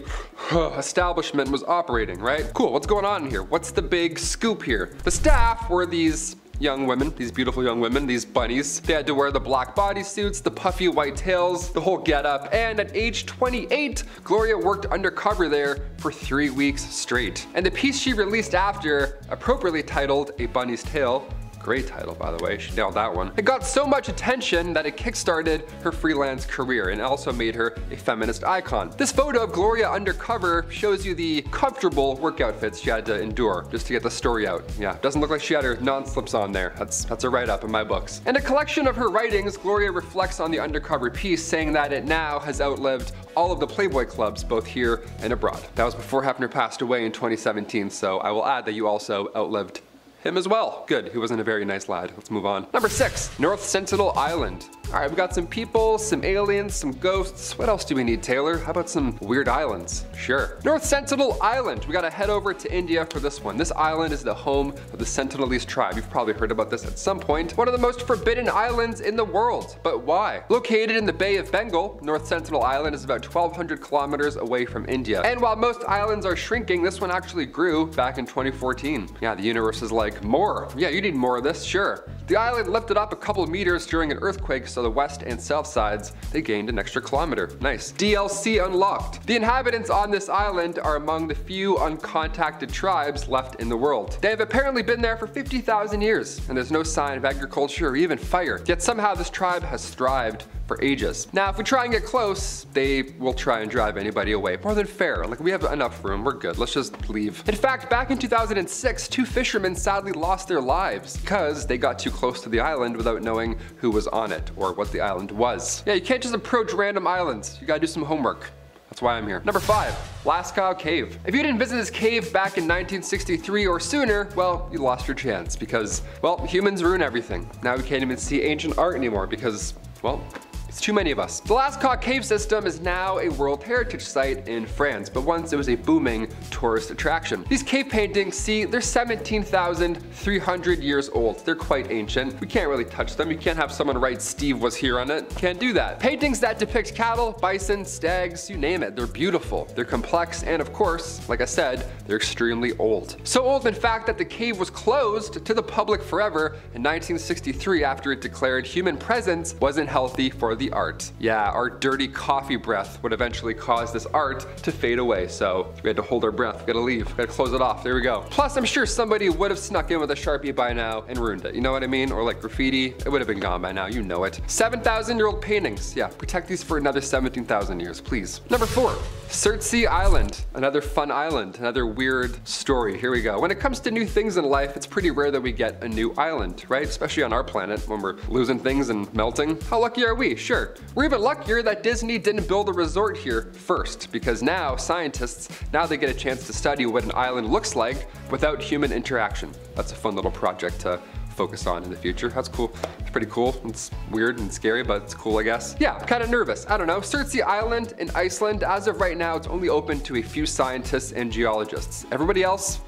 establishment was operating, right? Cool, what's going on here? What's the big scoop here? The staff were these young women, these beautiful young women, these bunnies. They had to wear the black bodysuits, the puffy white tails, the whole getup, and at age 28, Gloria worked undercover there for 3 weeks straight. And the piece she released after, appropriately titled A Bunny's Tale, great title, by the way, she nailed that one. It got so much attention that it kickstarted her freelance career and also made her a feminist icon. This photo of Gloria undercover shows you the comfortable work outfits she had to endure just to get the story out. Yeah, doesn't look like she had her non-slips on there. That's a write-up in my books. In a collection of her writings, Gloria reflects on the undercover piece, saying that it now has outlived all of the Playboy clubs, both here and abroad. That was before Hefner passed away in 2017, so I will add that you also outlived him as well. Good, he wasn't a very nice lad. Let's move on. Number 6, North Sentinel Island. All right, we got some people, some aliens, some ghosts. What else do we need, Taylor? How about some weird islands? Sure. North Sentinel Island. We gotta head over to India for this one. This island is the home of the Sentinelese tribe. You've probably heard about this at some point. One of the most forbidden islands in the world. But why? Located in the Bay of Bengal, North Sentinel Island is about 1,200 kilometers away from India. And while most islands are shrinking, this one actually grew back in 2014. Yeah, the universe is like, more. Yeah, you need more of this, sure. The island lifted up a couple of meters during an earthquake, so the west and south sides, they gained an extra kilometer. Nice. DLC unlocked. The inhabitants on this island are among the few uncontacted tribes left in the world. They have apparently been there for 50,000 years, and there's no sign of agriculture or even fire. Yet somehow this tribe has thrived for ages. Now, if we try and get close, they will try and drive anybody away. More than fair. Like, we have enough room. We're good. Let's just leave. In fact, back in 2006, 2 fishermen sadly lost their lives because they got too close to the island without knowing who was on it or what the island was. Yeah, you can't just approach random islands. You gotta do some homework. That's why I'm here. Number 5, Lascaux Cave. If you didn't visit this cave back in 1963 or sooner, well, you lost your chance because, well, humans ruin everything. Now we can't even see ancient art anymore because, well, it's too many of us. The Lascaux Cave system is now a World Heritage Site in France, but once it was a booming tourist attraction. These cave paintings, see, they're 17,300 years old. They're quite ancient. We can't really touch them. You can't have someone write Steve was here on it. Can't do that. Paintings that depict cattle, bison, stags, you name it. They're beautiful. They're complex, and of course, like I said, they're extremely old. So old, in fact, that the cave was closed to the public forever in 1963 after it declared human presence wasn't healthy for the art. Yeah, our dirty coffee breath would eventually cause this art to fade away, so we had to hold our breath. We gotta leave. We gotta close it off. There we go. Plus, I'm sure somebody would have snuck in with a Sharpie by now and ruined it. You know what I mean? Or like graffiti. It would have been gone by now. You know it. 7,000-year-old paintings. Yeah, protect these for another 17,000 years, please. Number 4, Surtsey Island. Another fun island. Another weird story. Here we go. When it comes to new things in life, it's pretty rare that we get a new island, right? Especially on our planet when we're losing things and melting. How lucky are we? Sure. We're even luckier that Disney didn't build a resort here first, because now scientists, they get a chance to study what an island looks like without human interaction. That's a fun little project to focus on in the future. That's cool. It's pretty cool. It's weird and scary, but it's cool, I guess. Yeah, I'm kind of nervous. I don't know. Surtsey Island in Iceland, as of right now, it's only open to a few scientists and geologists. Everybody else,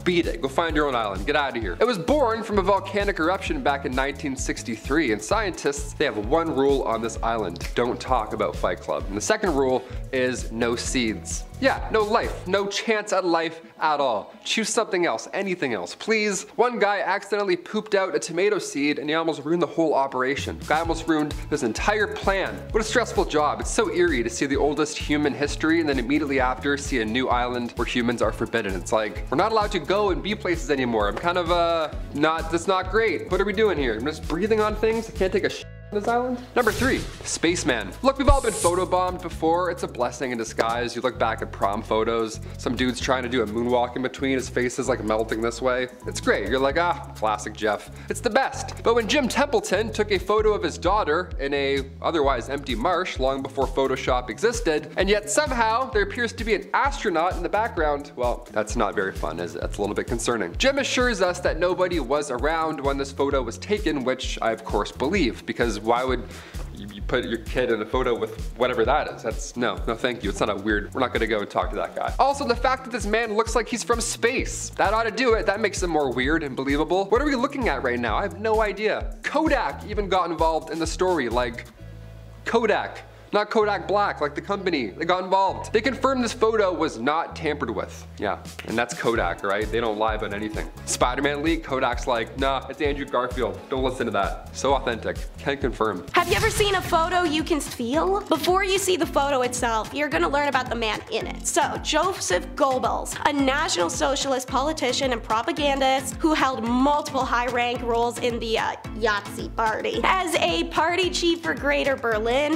beat it. Go find your own island. Get out of here. It was born from a volcanic eruption back in 1963, and scientists, they have one rule on this island. Don't talk about Fight Club. And the second rule is no seeds. Yeah, no life. No chance at life at all. Choose something else. Anything else, please. One guy accidentally pooped out a tomato seed and he almost ruined the whole operation. The guy almost ruined this entire plan. What a stressful job. It's so eerie to see the oldest human history and then immediately after see a new island where humans are forbidden. It's like, we're not allowed to go and be places anymore. I'm kind of, that's not great. What are we doing here? I'm just breathing on things? I can't take a shit on this island? Number 3, Spaceman. Look, we've all been photobombed before. It's a blessing in disguise. You look back at prom photos, some dude's trying to do a moonwalk in between, his face is like melting this way. It's great. You're like, classic Jeff. It's the best. But when Jim Templeton took a photo of his daughter in a otherwise empty marsh long before Photoshop existed, and yet somehow there appears to be an astronaut in the background, well, that's not very fun, is it? That's a little bit concerning. Jim assures us that nobody was around when this photo was taken, which I of course believe, because why would you put your kid in a photo with whatever that is? That's, no thank you. It's not a weird, we're not gonna go and talk to that guy. Also, the fact that this man looks like he's from space, that ought to do it. That makes him more weird and believable. What are we looking at right now? I have no idea. Kodak even got involved in the story, like Kodak. Not Kodak Black, like the company. They got involved. They confirmed this photo was not tampered with. Yeah, and that's Kodak, right? They don't lie about anything. Spider-Man leak, Kodak's like, nah, it's Andrew Garfield. Don't listen to that. So authentic. Can't confirm. Have you ever seen a photo you can feel? Before you see the photo itself, you're gonna learn about the man in it. So, Joseph Goebbels, a National Socialist politician and propagandist who held multiple high-rank roles in the Yahtzee party. As a party chief for Greater Berlin,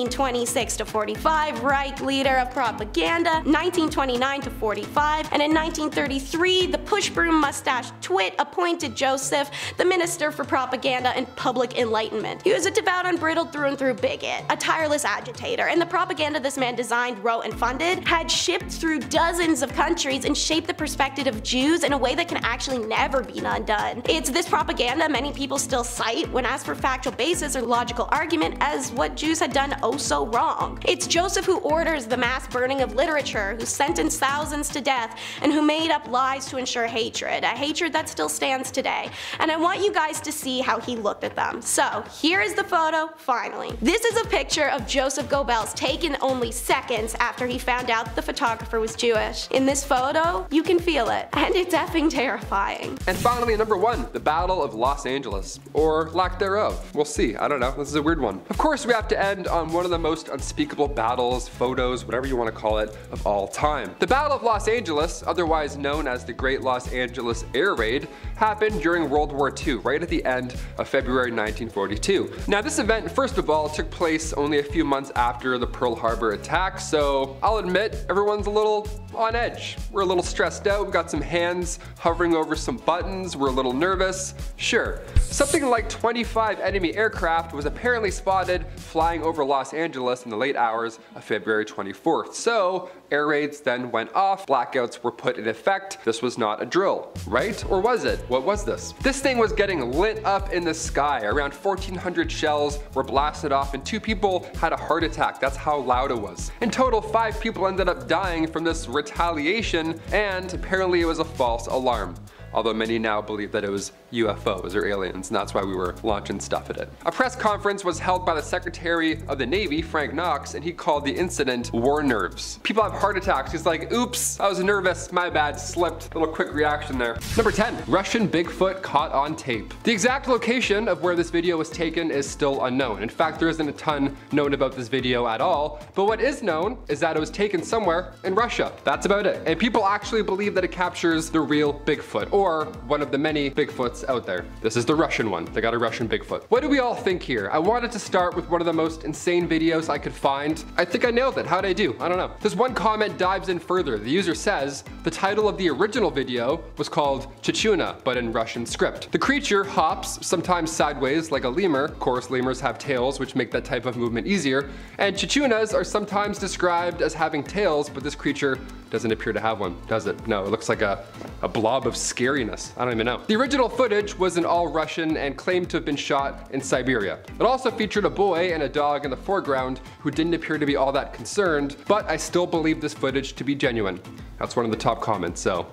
1926 to 45, Reich leader of propaganda, 1929 to 45, and in 1933, the push-broom mustache twit appointed Joseph the Minister for Propaganda and Public Enlightenment. He was a devout, unbridled through and through bigot, a tireless agitator, and the propaganda this man designed, wrote, and funded had shipped through dozens of countries and shaped the perspective of Jews in a way that can actually never be undone. It's this propaganda many people still cite when asked for factual basis or logical argument as what Jews had done oh so wrong. It's Joseph who orders the mass burning of literature, who sentenced thousands to death, and who made up lies to ensure hatred, a hatred that still stands today. And I want you guys to see how he looked at them. So here is the photo, finally. This is a picture of Joseph Goebbels taken only seconds after he found out the photographer was Jewish. In this photo, you can feel it, and it's effing terrifying. And finally, number 1, the Battle of Los Angeles, or lack thereof. We'll see, I don't know, this is a weird one. Of course, we have to end on one one of the most unspeakable battles, photos, whatever you want to call it, of all time. The Battle of Los Angeles, otherwise known as the Great Los Angeles Air Raid, happened during World War II, right at the end of February 1942. Now this event, first of all, took place only a few months after the Pearl Harbor attack, so I'll admit everyone's a little on edge. We're a little stressed out, we've got some hands hovering over some buttons, we're a little nervous. Sure. Something like 25 enemy aircraft was apparently spotted flying over Los Angeles in the late hours of February 24th. So air raids then went off, blackouts were put in effect. This was not a drill, right? Or was it? What was this? This thing was getting lit up in the sky. Around 1,400 shells were blasted off and 2 people had a heart attack. That's how loud it was. In total, 5 people ended up dying from this retaliation, and apparently it was a false alarm. Although many now believe that it was UFOs or aliens, and that's why we were launching stuff at it. A press conference was held by the Secretary of the Navy, Frank Knox, and he called the incident war nerves. People have heart attacks. He's like, oops, I was nervous, my bad, slipped. Little quick reaction there. Number 10, Russian Bigfoot caught on tape. The exact location of where this video was taken is still unknown. In fact, there isn't a ton known about this video at all, but what is known is that it was taken somewhere in Russia. That's about it. And people actually believe that it captures the real Bigfoot, or one of the many Bigfoots out there. This is the Russian one. They got a Russian Bigfoot. What do we all think here? I wanted to start with one of the most insane videos I could find. I think I nailed it. How'd I do? I don't know. This one comment dives in further. The user says the title of the original video was called Chichuna, but in Russian script. The creature hops, sometimes sideways like a lemur. Of course, lemurs have tails, which make that type of movement easier. And chichunas are sometimes described as having tails, but this creature doesn't appear to have one, does it? No, it looks like a blob of scariness. I don't even know. The original footage was in all Russian and claimed to have been shot in Siberia. It also featured a boy and a dog in the foreground who didn't appear to be all that concerned, but I still believe this footage to be genuine. That's one of the top comments, so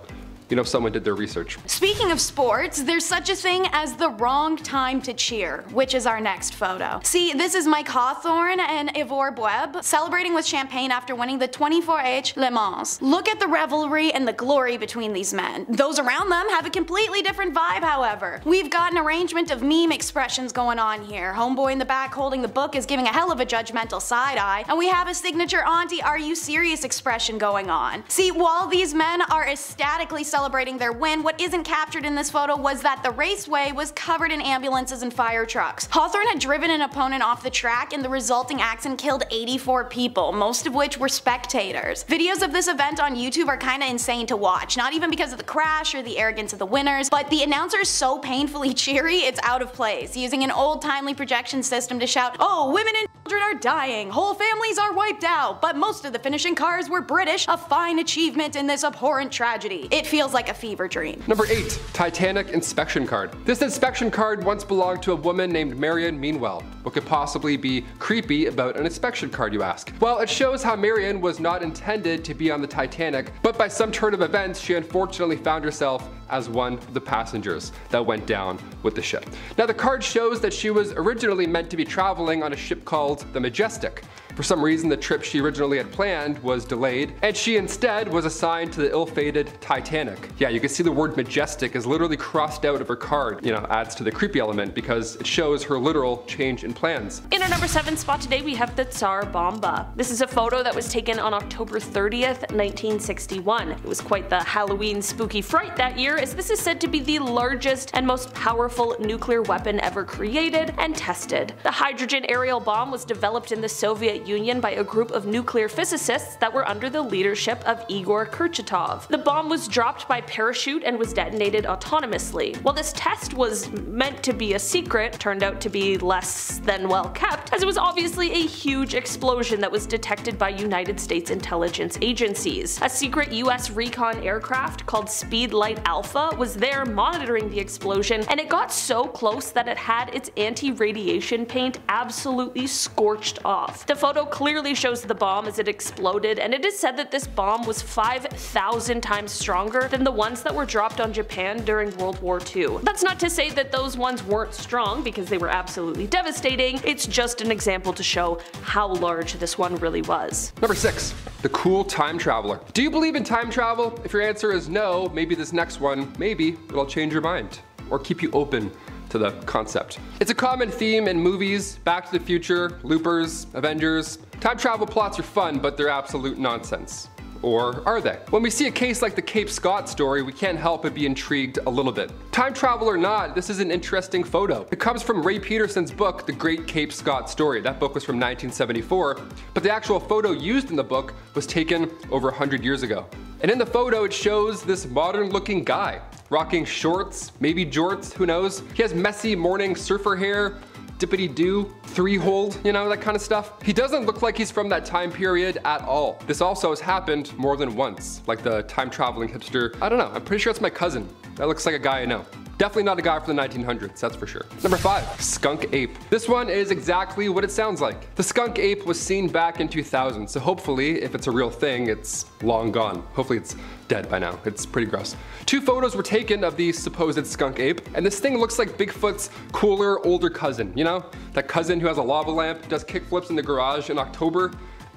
you know someone did their research. Speaking of sports, there's such a thing as the wrong time to cheer, which is our next photo. See, this is Mike Hawthorne and Ivor Bueb celebrating with champagne after winning the 24H Le Mans. Look at the revelry and the glory between these men. Those around them have a completely different vibe, however. We've got an arrangement of meme expressions going on here. Homeboy in the back holding the book is giving a hell of a judgmental side eye, and we have a signature auntie are you serious expression going on. See, while these men are ecstatically celebrating their win, what isn't captured in this photo was that the raceway was covered in ambulances and fire trucks. Hawthorne had driven an opponent off the track and the resulting accident killed 84 people, most of which were spectators. Videos of this event on YouTube are kinda insane to watch, not even because of the crash or the arrogance of the winners, but the announcer is so painfully cheery it's out of place, using an old timely projection system to shout, "Oh, women and children are dying, whole families are wiped out, but most of the finishing cars were British, a fine achievement in this abhorrent tragedy." It feels like a fever dream. Number 8, Titanic inspection card. This inspection card once belonged to a woman named Marion Meanwell. What could possibly be creepy about an inspection card, you ask? Well, it shows how Marion was not intended to be on the Titanic, but by some turn of events, she unfortunately found herself as one of the passengers that went down with the ship. Now, the card shows that she was originally meant to be traveling on a ship called the Majestic. For some reason, the trip she originally had planned was delayed, and she instead was assigned to the ill-fated Titanic. Yeah, you can see the word Majestic is literally crossed out of her card. You know, adds to the creepy element because it shows her literal change in plans. In our number 7 spot today, we have the Tsar Bomba. This is a photo that was taken on October 30th, 1961. It was quite the Halloween spooky fright that year, as this is said to be the largest and most powerful nuclear weapon ever created and tested. The hydrogen aerial bomb was developed in the Soviet Union by a group of nuclear physicists that were under the leadership of Igor Kurchatov. The bomb was dropped by parachute and was detonated autonomously. While this test was meant to be a secret, turned out to be less than well kept, as it was obviously a huge explosion that was detected by United States intelligence agencies. A secret US recon aircraft called Speedlight Alpha was there monitoring the explosion, and it got so close that it had its anti-radiation paint absolutely scorched off. The photo clearly shows the bomb as it exploded, and it is said that this bomb was 5,000 times stronger than the ones that were dropped on Japan during World War II. That's not to say that those ones weren't strong, because they were absolutely devastating. It's just an example to show how large this one really was. Number 6, the cool time traveler. Do you believe in time travel? If your answer is no, maybe this next one, maybe it'll change your mind or keep you open to the concept. It's a common theme in movies, Back to the Future, Loopers, Avengers. Time travel plots are fun, but they're absolute nonsense. Or are they? When we see a case like the Cape Scott story, we can't help but be intrigued a little bit. Time travel or not, this is an interesting photo. It comes from Ray Peterson's book, The Great Cape Scott Story. That book was from 1974, but the actual photo used in the book was taken over 100 years ago. And in the photo, it shows this modern-looking guy, rocking shorts, maybe jorts, who knows? He has messy morning surfer hair, dippity-doo, three-hold, you know, that kind of stuff. He doesn't look like he's from that time period at all. This also has happened more than once, like the time-traveling hipster. I don't know, I'm pretty sure it's my cousin. That looks like a guy I know. Definitely not a guy from the 1900s, that's for sure. Number 5, skunk ape. This one is exactly what it sounds like. The skunk ape was seen back in 2000, so hopefully, if it's a real thing, it's long gone. Hopefully it's dead by now. It's pretty gross. 2 photos were taken of the supposed skunk ape, and this thing looks like Bigfoot's cooler, older cousin, you know? That cousin who has a lava lamp, does kickflips in the garage in October.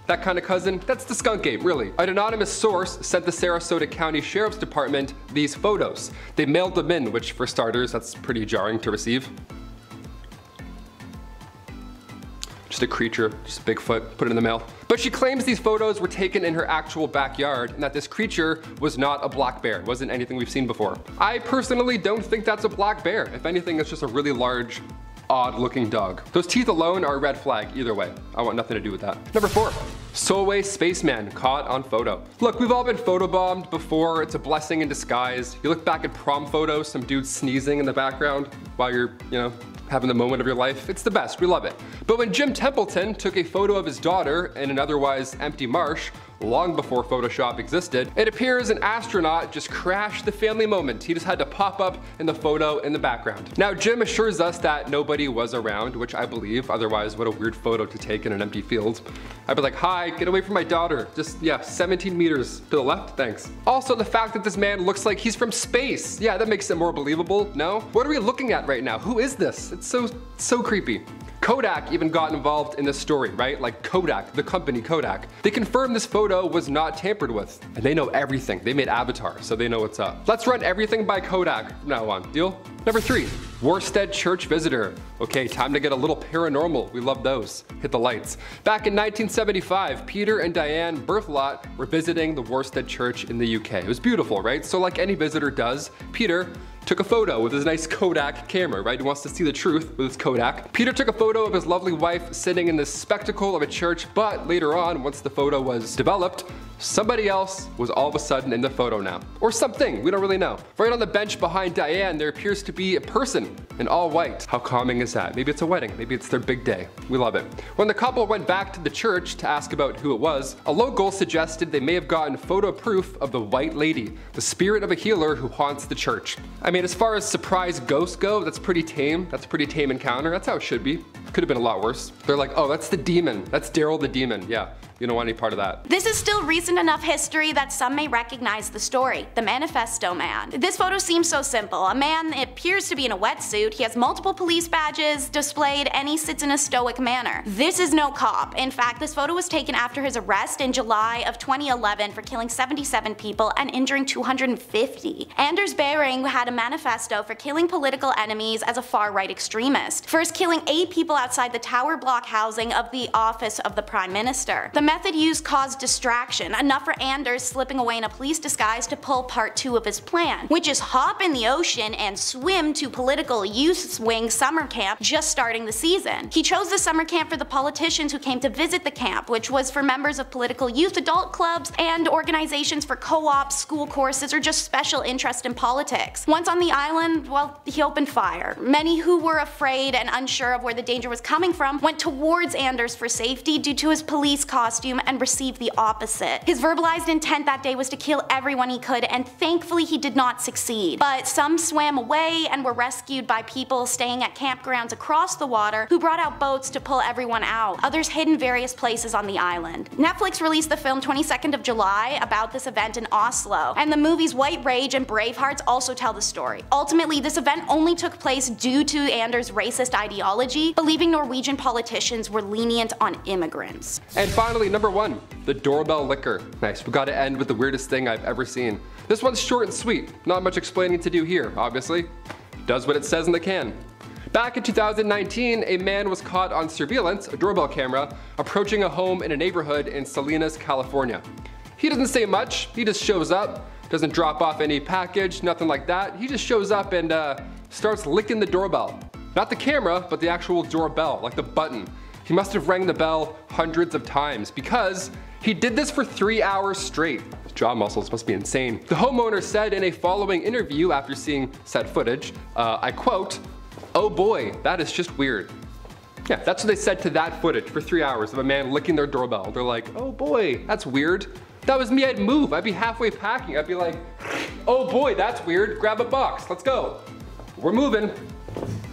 That kind of cousin, that's the skunk ape, really. An anonymous source sent the Sarasota County Sheriff's Department these photos. They mailed them in, which for starters, that's pretty jarring to receive. Just a creature, just Bigfoot, put it in the mail. But she claims these photos were taken in her actual backyard and that this creature was not a black bear. It wasn't anything we've seen before. I personally don't think that's a black bear. If anything, it's just a really large, odd looking dog. Those teeth alone are a red flag either way. I want nothing to do with that. Number 4, Soulway Spaceman caught on photo. Look, we've all been photobombed before. It's a blessing in disguise. You look back at prom photos, some dude sneezing in the background while you're, you know, having the moment of your life. It's the best, we love it. But when Jim Templeton took a photo of his daughter in an otherwise empty marsh, long before Photoshop existed, it appears an astronaut just crashed the family moment. He just had to pop up in the photo in the background. Now Jim assures us that nobody was around, which I believe, otherwise what a weird photo to take in an empty field. I'd be like, hi, get away from my daughter. Just, yeah, 17 meters to the left, thanks. Also, the fact that this man looks like he's from space. Yeah, that makes it more believable, no? What are we looking at right now? Who is this? It's so creepy. Kodak even got involved in this story, right? Like Kodak, the company Kodak. They confirmed this photo was not tampered with. And they know everything. They made Avatar, so they know what's up. Let's run everything by Kodak from now on. Deal? Number 3, Worstead church visitor. Okay, time to get a little paranormal. We love those. Hit the lights. Back in 1975, Peter and Diane Berthelot were visiting the Worstead church in the UK. It was beautiful, right? So like any visitor does, Peter took a photo with his nice Kodak camera, right? He wants to see the truth with his Kodak. Peter took a photo of his lovely wife sitting in the spectacle of a church, but later on, once the photo was developed, somebody else was all of a sudden in the photo now. Or something, we don't really know. Right on the bench behind Diane, there appears to be a person in all white. How calming is that? Maybe it's a wedding, maybe it's their big day. We love it. When the couple went back to the church to ask about who it was, a local suggested they may have gotten photo proof of the white lady, the spirit of a healer who haunts the church. I mean, as far as surprise ghosts go, that's pretty tame. That's a pretty tame encounter. That's how it should be. Could have been a lot worse. They're like, oh, that's the demon. That's Daryl the demon. Yeah. You don't want any part of that. This is still recent enough history that some may recognize the story, the Manifesto Man. This photo seems so simple. A man appears to be in a wetsuit, he has multiple police badges displayed, and he sits in a stoic manner. This is no cop. In fact, this photo was taken after his arrest in July of 2011 for killing 77 people and injuring 250. Anders Bering had a manifesto for killing political enemies as a far-right extremist, first killing 8 people outside the tower block housing of the office of the Prime Minister. The method used caused distraction, enough for Anders slipping away in a police disguise to pull part 2 of his plan, which is hop in the ocean and swim to political youth wing summer camp just starting the season. He chose the summer camp for the politicians who came to visit the camp, which was for members of political youth adult clubs and organizations for co-ops, school courses, or just special interest in politics. Once on the island, well, he opened fire. Many who were afraid and unsure of where the danger was coming from went towards Anders for safety due to his police costume and received the opposite. His verbalized intent that day was to kill everyone he could, and thankfully he did not succeed. But some swam away and were rescued by people staying at campgrounds across the water who brought out boats to pull everyone out. Others hid in various places on the island. Netflix released the film 22nd of July about this event in Oslo, and the movies White Rage and Bravehearts also tell the story. Ultimately, this event only took place due to Anders' racist ideology, believing Norwegian politicians were lenient on immigrants. And finally, number 1, the doorbell licker. Nice, we gotta end with the weirdest thing I've ever seen. This one's short and sweet, not much explaining to do here, obviously. Does what it says in the can. Back in 2019, a man was caught on surveillance, a doorbell camera, approaching a home in a neighborhood in Salinas, California. He doesn't say much, he just shows up, doesn't drop off any package, nothing like that. He just shows up and starts licking the doorbell. Not the camera, but the actual doorbell, like the button. He must have rang the bell hundreds of times because he did this for 3 hours straight. His jaw muscles must be insane. The homeowner said in a following interview after seeing said footage, I quote, "Oh boy, that is just weird." Yeah, that's what they said to that footage for 3 hours of a man licking their doorbell. They're like, "Oh boy, that's weird." If that was me, I'd move. I'd be halfway packing. I'd be like, "Oh boy, that's weird. Grab a box, let's go. We're moving."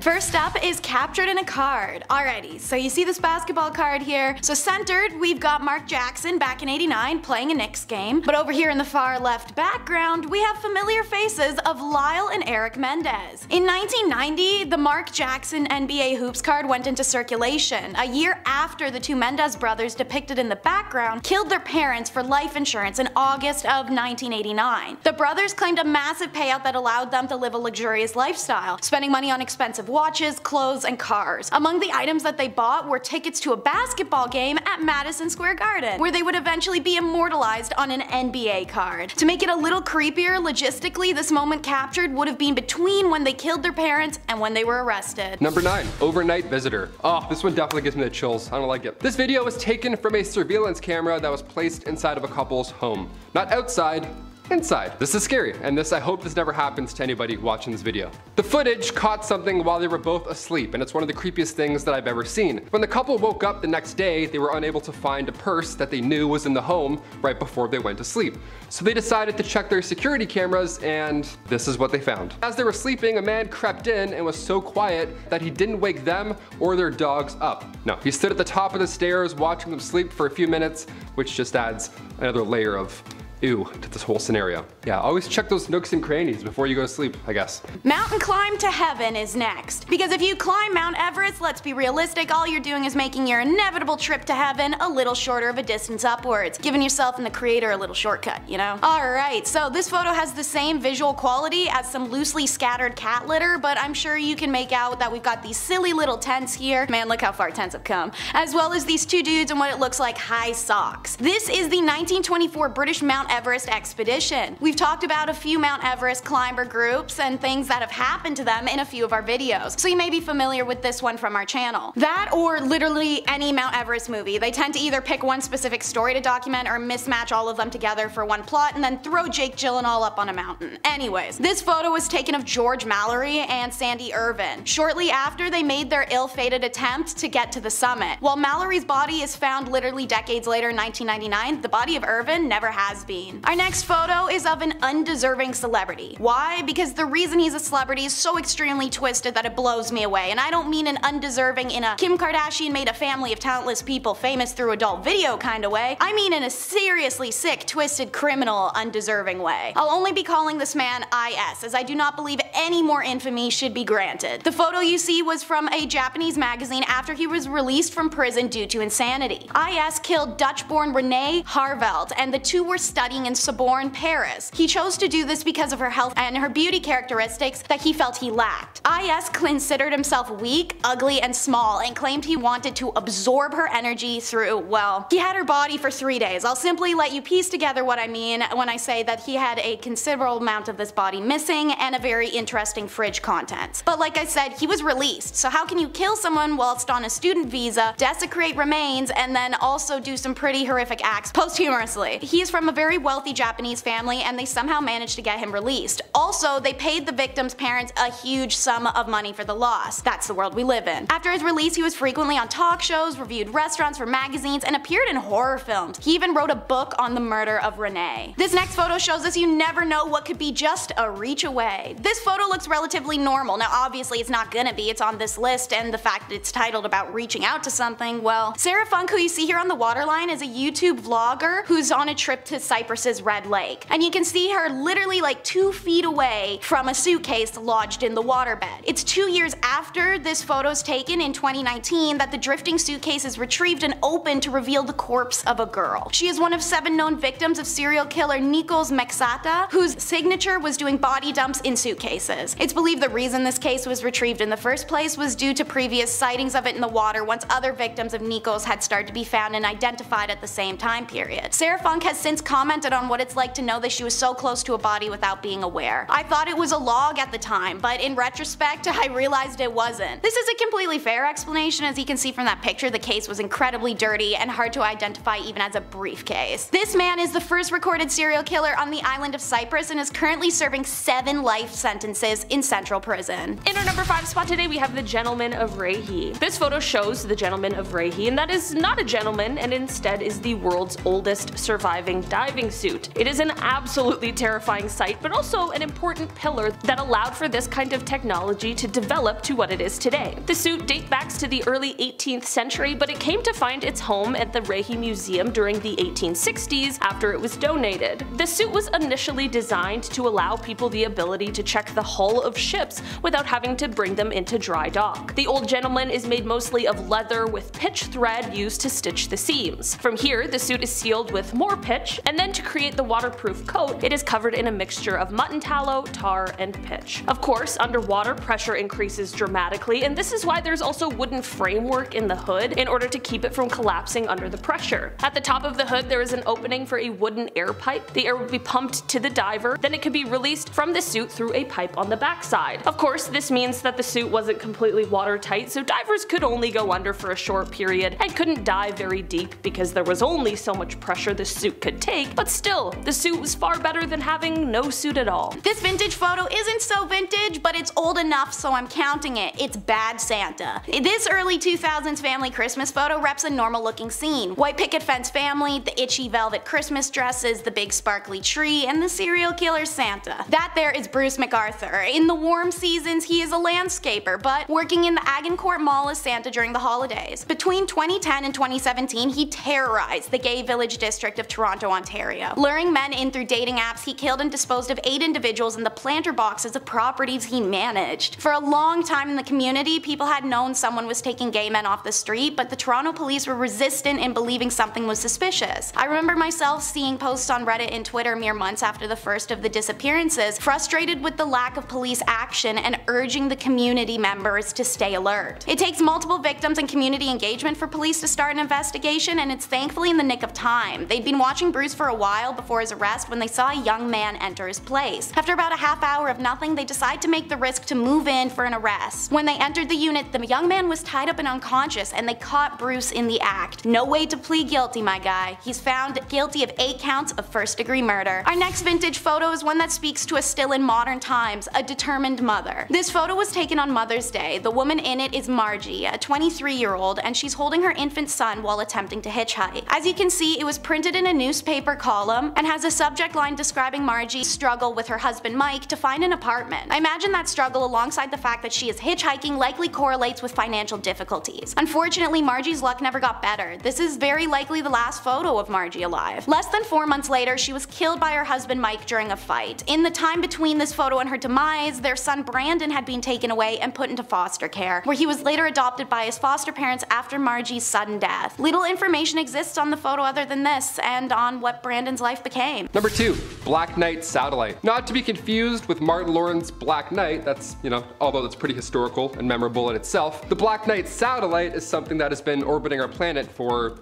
First up is captured in a card. Alrighty, so you see this basketball card here. So centered, we've got Mark Jackson back in '89 playing a Knicks game. But over here in the far left background, we have familiar faces of Lyle and Eric Mendez. In 1990, the Mark Jackson NBA Hoops card went into circulation, a year after the two Mendez brothers depicted in the background killed their parents for life insurance in August of 1989. The brothers claimed a massive payout that allowed them to live a luxurious lifestyle, spending money on expensive watches, clothes, and cars. Among the items that they bought were tickets to a basketball game at Madison Square Garden, where they would eventually be immortalized on an NBA card. To make it a little creepier, logistically, this moment captured would have been between when they killed their parents and when they were arrested. Number 9, overnight visitor. Oh, this one definitely gives me the chills. I don't like it. This video was taken from a surveillance camera that was placed inside of a couple's home. Not outside, inside. This is scary, and I hope this never happens to anybody watching this video. The footage caught something while they were both asleep, and it's one of the creepiest things that I've ever seen. When the couple woke up the next day, they were unable to find a purse that they knew was in the home right before they went to sleep. So they decided to check their security cameras, and this is what they found. As they were sleeping, a man crept in and was so quiet that he didn't wake them or their dogs up. No, he stood at the top of the stairs watching them sleep for a few minutes, which just adds another layer of ew to this whole scenario. Yeah, always check those nooks and crannies before you go to sleep, I guess. Mountain climb to heaven is next. Because if you climb Mount Everest, let's be realistic, all you're doing is making your inevitable trip to heaven a little shorter of a distance upwards, giving yourself and the creator a little shortcut, you know? Alright, so this photo has the same visual quality as some loosely scattered cat litter, but I'm sure you can make out that we've got these silly little tents here. Man, look how far tents have come. As well as these two dudes in what it looks like high socks. This is the 1924 British Mount Everest expedition. We've talked about a few Mount Everest climber groups and things that have happened to them in a few of our videos, so you may be familiar with this one from our channel. That or literally any Mount Everest movie. They tend to either pick one specific story to document or mismatch all of them together for one plot and then throw Jake Gyllenhaal up on a mountain. Anyways, this photo was taken of George Mallory and Sandy Irvin shortly after they made their ill-fated attempt to get to the summit. While Mallory's body is found literally decades later in 1999, the body of Irvin never has been. Our next photo is of an undeserving celebrity. Why? Because the reason he's a celebrity is so extremely twisted that it blows me away, and I don't mean an undeserving in a Kim Kardashian made a family of talentless people famous through adult video kind of way. I mean in a seriously sick, twisted, criminal, undeserving way. I'll only be calling this man IS, as I do not believe any more infamy should be granted. The photo you see was from a Japanese magazine after he was released from prison due to insanity. IS killed Dutch-born Renee Harveld, and the two were studying in Sorbonne, Paris. He chose to do this because of her health and her beauty characteristics that he felt he lacked. IS considered himself weak, ugly, and small, and claimed he wanted to absorb her energy through, well, he had her body for 3 days. I'll simply let you piece together what I mean when I say that he had a considerable amount of this body missing and a very interesting fridge contents. But like I said, he was released, so how can you kill someone whilst on a student visa, desecrate remains, and then also do some pretty horrific acts posthumously? He's from a very wealthy Japanese family, and they somehow managed to get him released. Also, they paid the victim's parents a huge sum of money for the loss. That's the world we live in. After his release, he was frequently on talk shows, reviewed restaurants for magazines, and appeared in horror films. He even wrote a book on the murder of Renee. This next photo shows us you never know what could be just a reach away. This photo looks relatively normal. Now obviously it's not gonna be, it's on this list, and the fact that it's titled about reaching out to something, well, Sarah Funk, who you see here on the waterline, is a YouTube vlogger who's on a trip to Cyprus Cyprus's Red Lake. And you can see her literally like 2 feet away from a suitcase lodged in the waterbed. It's 2 years after this photo's taken in 2019 that the drifting suitcase is retrieved and opened to reveal the corpse of a girl. She is one of 7 known victims of serial killer Nikos Mexata, whose signature was doing body dumps in suitcases. It's believed the reason this case was retrieved in the first place was due to previous sightings of it in the water once other victims of Nikos had started to be found and identified at the same time period. Sarah Funk has since commented on what it's like to know that she was so close to a body without being aware. I thought it was a log at the time, but in retrospect I realized it wasn't. This is a completely fair explanation. As you can see from that picture, the case was incredibly dirty and hard to identify even as a briefcase. This man is the first recorded serial killer on the island of Cyprus and is currently serving 7 life sentences in central prison. In our number 5 spot today we have the Gentleman of Rehi. This photo shows the Gentleman of Rehi, and that is not a gentleman and instead is the world's oldest surviving diving suit. It is an absolutely terrifying sight, but also an important pillar that allowed for this kind of technology to develop to what it is today. The suit dates back to the early 18th century, but it came to find its home at the Rehi Museum during the 1860s after it was donated. The suit was initially designed to allow people the ability to check the hull of ships without having to bring them into dry dock. The old gentleman is made mostly of leather with pitch thread used to stitch the seams. From here, the suit is sealed with more pitch, and then to create the waterproof coat, it is covered in a mixture of mutton tallow, tar, and pitch. Of course, underwater pressure increases dramatically, and this is why there's also wooden framework in the hood in order to keep it from collapsing under the pressure. At the top of the hood there is an opening for a wooden air pipe. The air would be pumped to the diver, then it could be released from the suit through a pipe on the backside. Of course, this means that the suit wasn't completely watertight, so divers could only go under for a short period and couldn't dive very deep because there was only so much pressure the suit could take, but still, the suit was far better than having no suit at all. This vintage photo isn't so vintage, but it's old enough so I'm counting it. It's Bad Santa. This early 2000s family Christmas photo reps a normal looking scene. White picket fence family, the itchy velvet Christmas dresses, the big sparkly tree, and the serial killer Santa. That there is Bruce MacArthur. In the warm seasons he is a landscaper, but working in the Agincourt Mall as Santa during the holidays. Between 2010 and 2017 he terrorized the gay village district of Toronto, Ontario. Luring men in through dating apps, he killed and disposed of 8 individuals in the planter boxes of properties he managed. For a long time in the community, people had known someone was taking gay men off the street, but the Toronto police were resistant in believing something was suspicious. I remember myself seeing posts on Reddit and Twitter mere months after the first of the disappearances, frustrated with the lack of police action and urging the community members to stay alert. It takes multiple victims and community engagement for police to start an investigation, and it's thankfully in the nick of time. They'd been watching Bruce for a while before his arrest when they saw a young man enter his place. After about a half hour of nothing, they decide to make the risk to move in for an arrest. When they entered the unit, the young man was tied up and unconscious, and they caught Bruce in the act. No way to plead guilty, my guy. He's found guilty of 8 counts of first-degree murder. Our next vintage photo is one that speaks to us still in modern times, a determined mother. This photo was taken on Mother's Day. The woman in it is Margie, a 23-year-old, and she's holding her infant son while attempting to hitchhike. As you can see, it was printed in a newspaper column and has a subject line describing Margie's struggle with her husband Mike to find an apartment. I imagine that struggle, alongside the fact that she is hitchhiking, likely correlates with financial difficulties. Unfortunately, Margie's luck never got better. This is very likely the last photo of Margie alive. Less than 4 months later, she was killed by her husband Mike during a fight. In the time between this photo and her demise, their son Brandon had been taken away and put into foster care, where he was later adopted by his foster parents after Margie's sudden death. Little information exists on the photo other than this, and on what Brandon's life became. Number 2. Black Knight Satellite. Not to be confused with Martin Lawrence's Black Knight, that's, although that's pretty historical and memorable in itself, the Black Knight Satellite is something that has been orbiting our planet for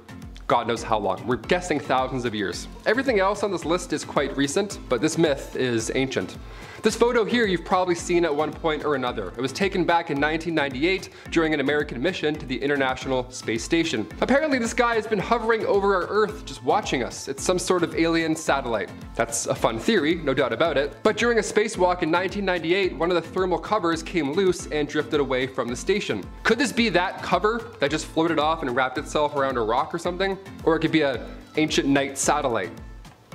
God knows how long. We're guessing thousands of years. Everything else on this list is quite recent, but this myth is ancient. This photo here you've probably seen at one point or another. It was taken back in 1998 during an American mission to the International Space Station. Apparently this guy has been hovering over our Earth just watching us. It's some sort of alien satellite. That's a fun theory, no doubt about it. But during a spacewalk in 1998, one of the thermal covers came loose and drifted away from the station. Could this be that cover that just floated off and wrapped itself around a rock or something? Or it could be an ancient night satellite.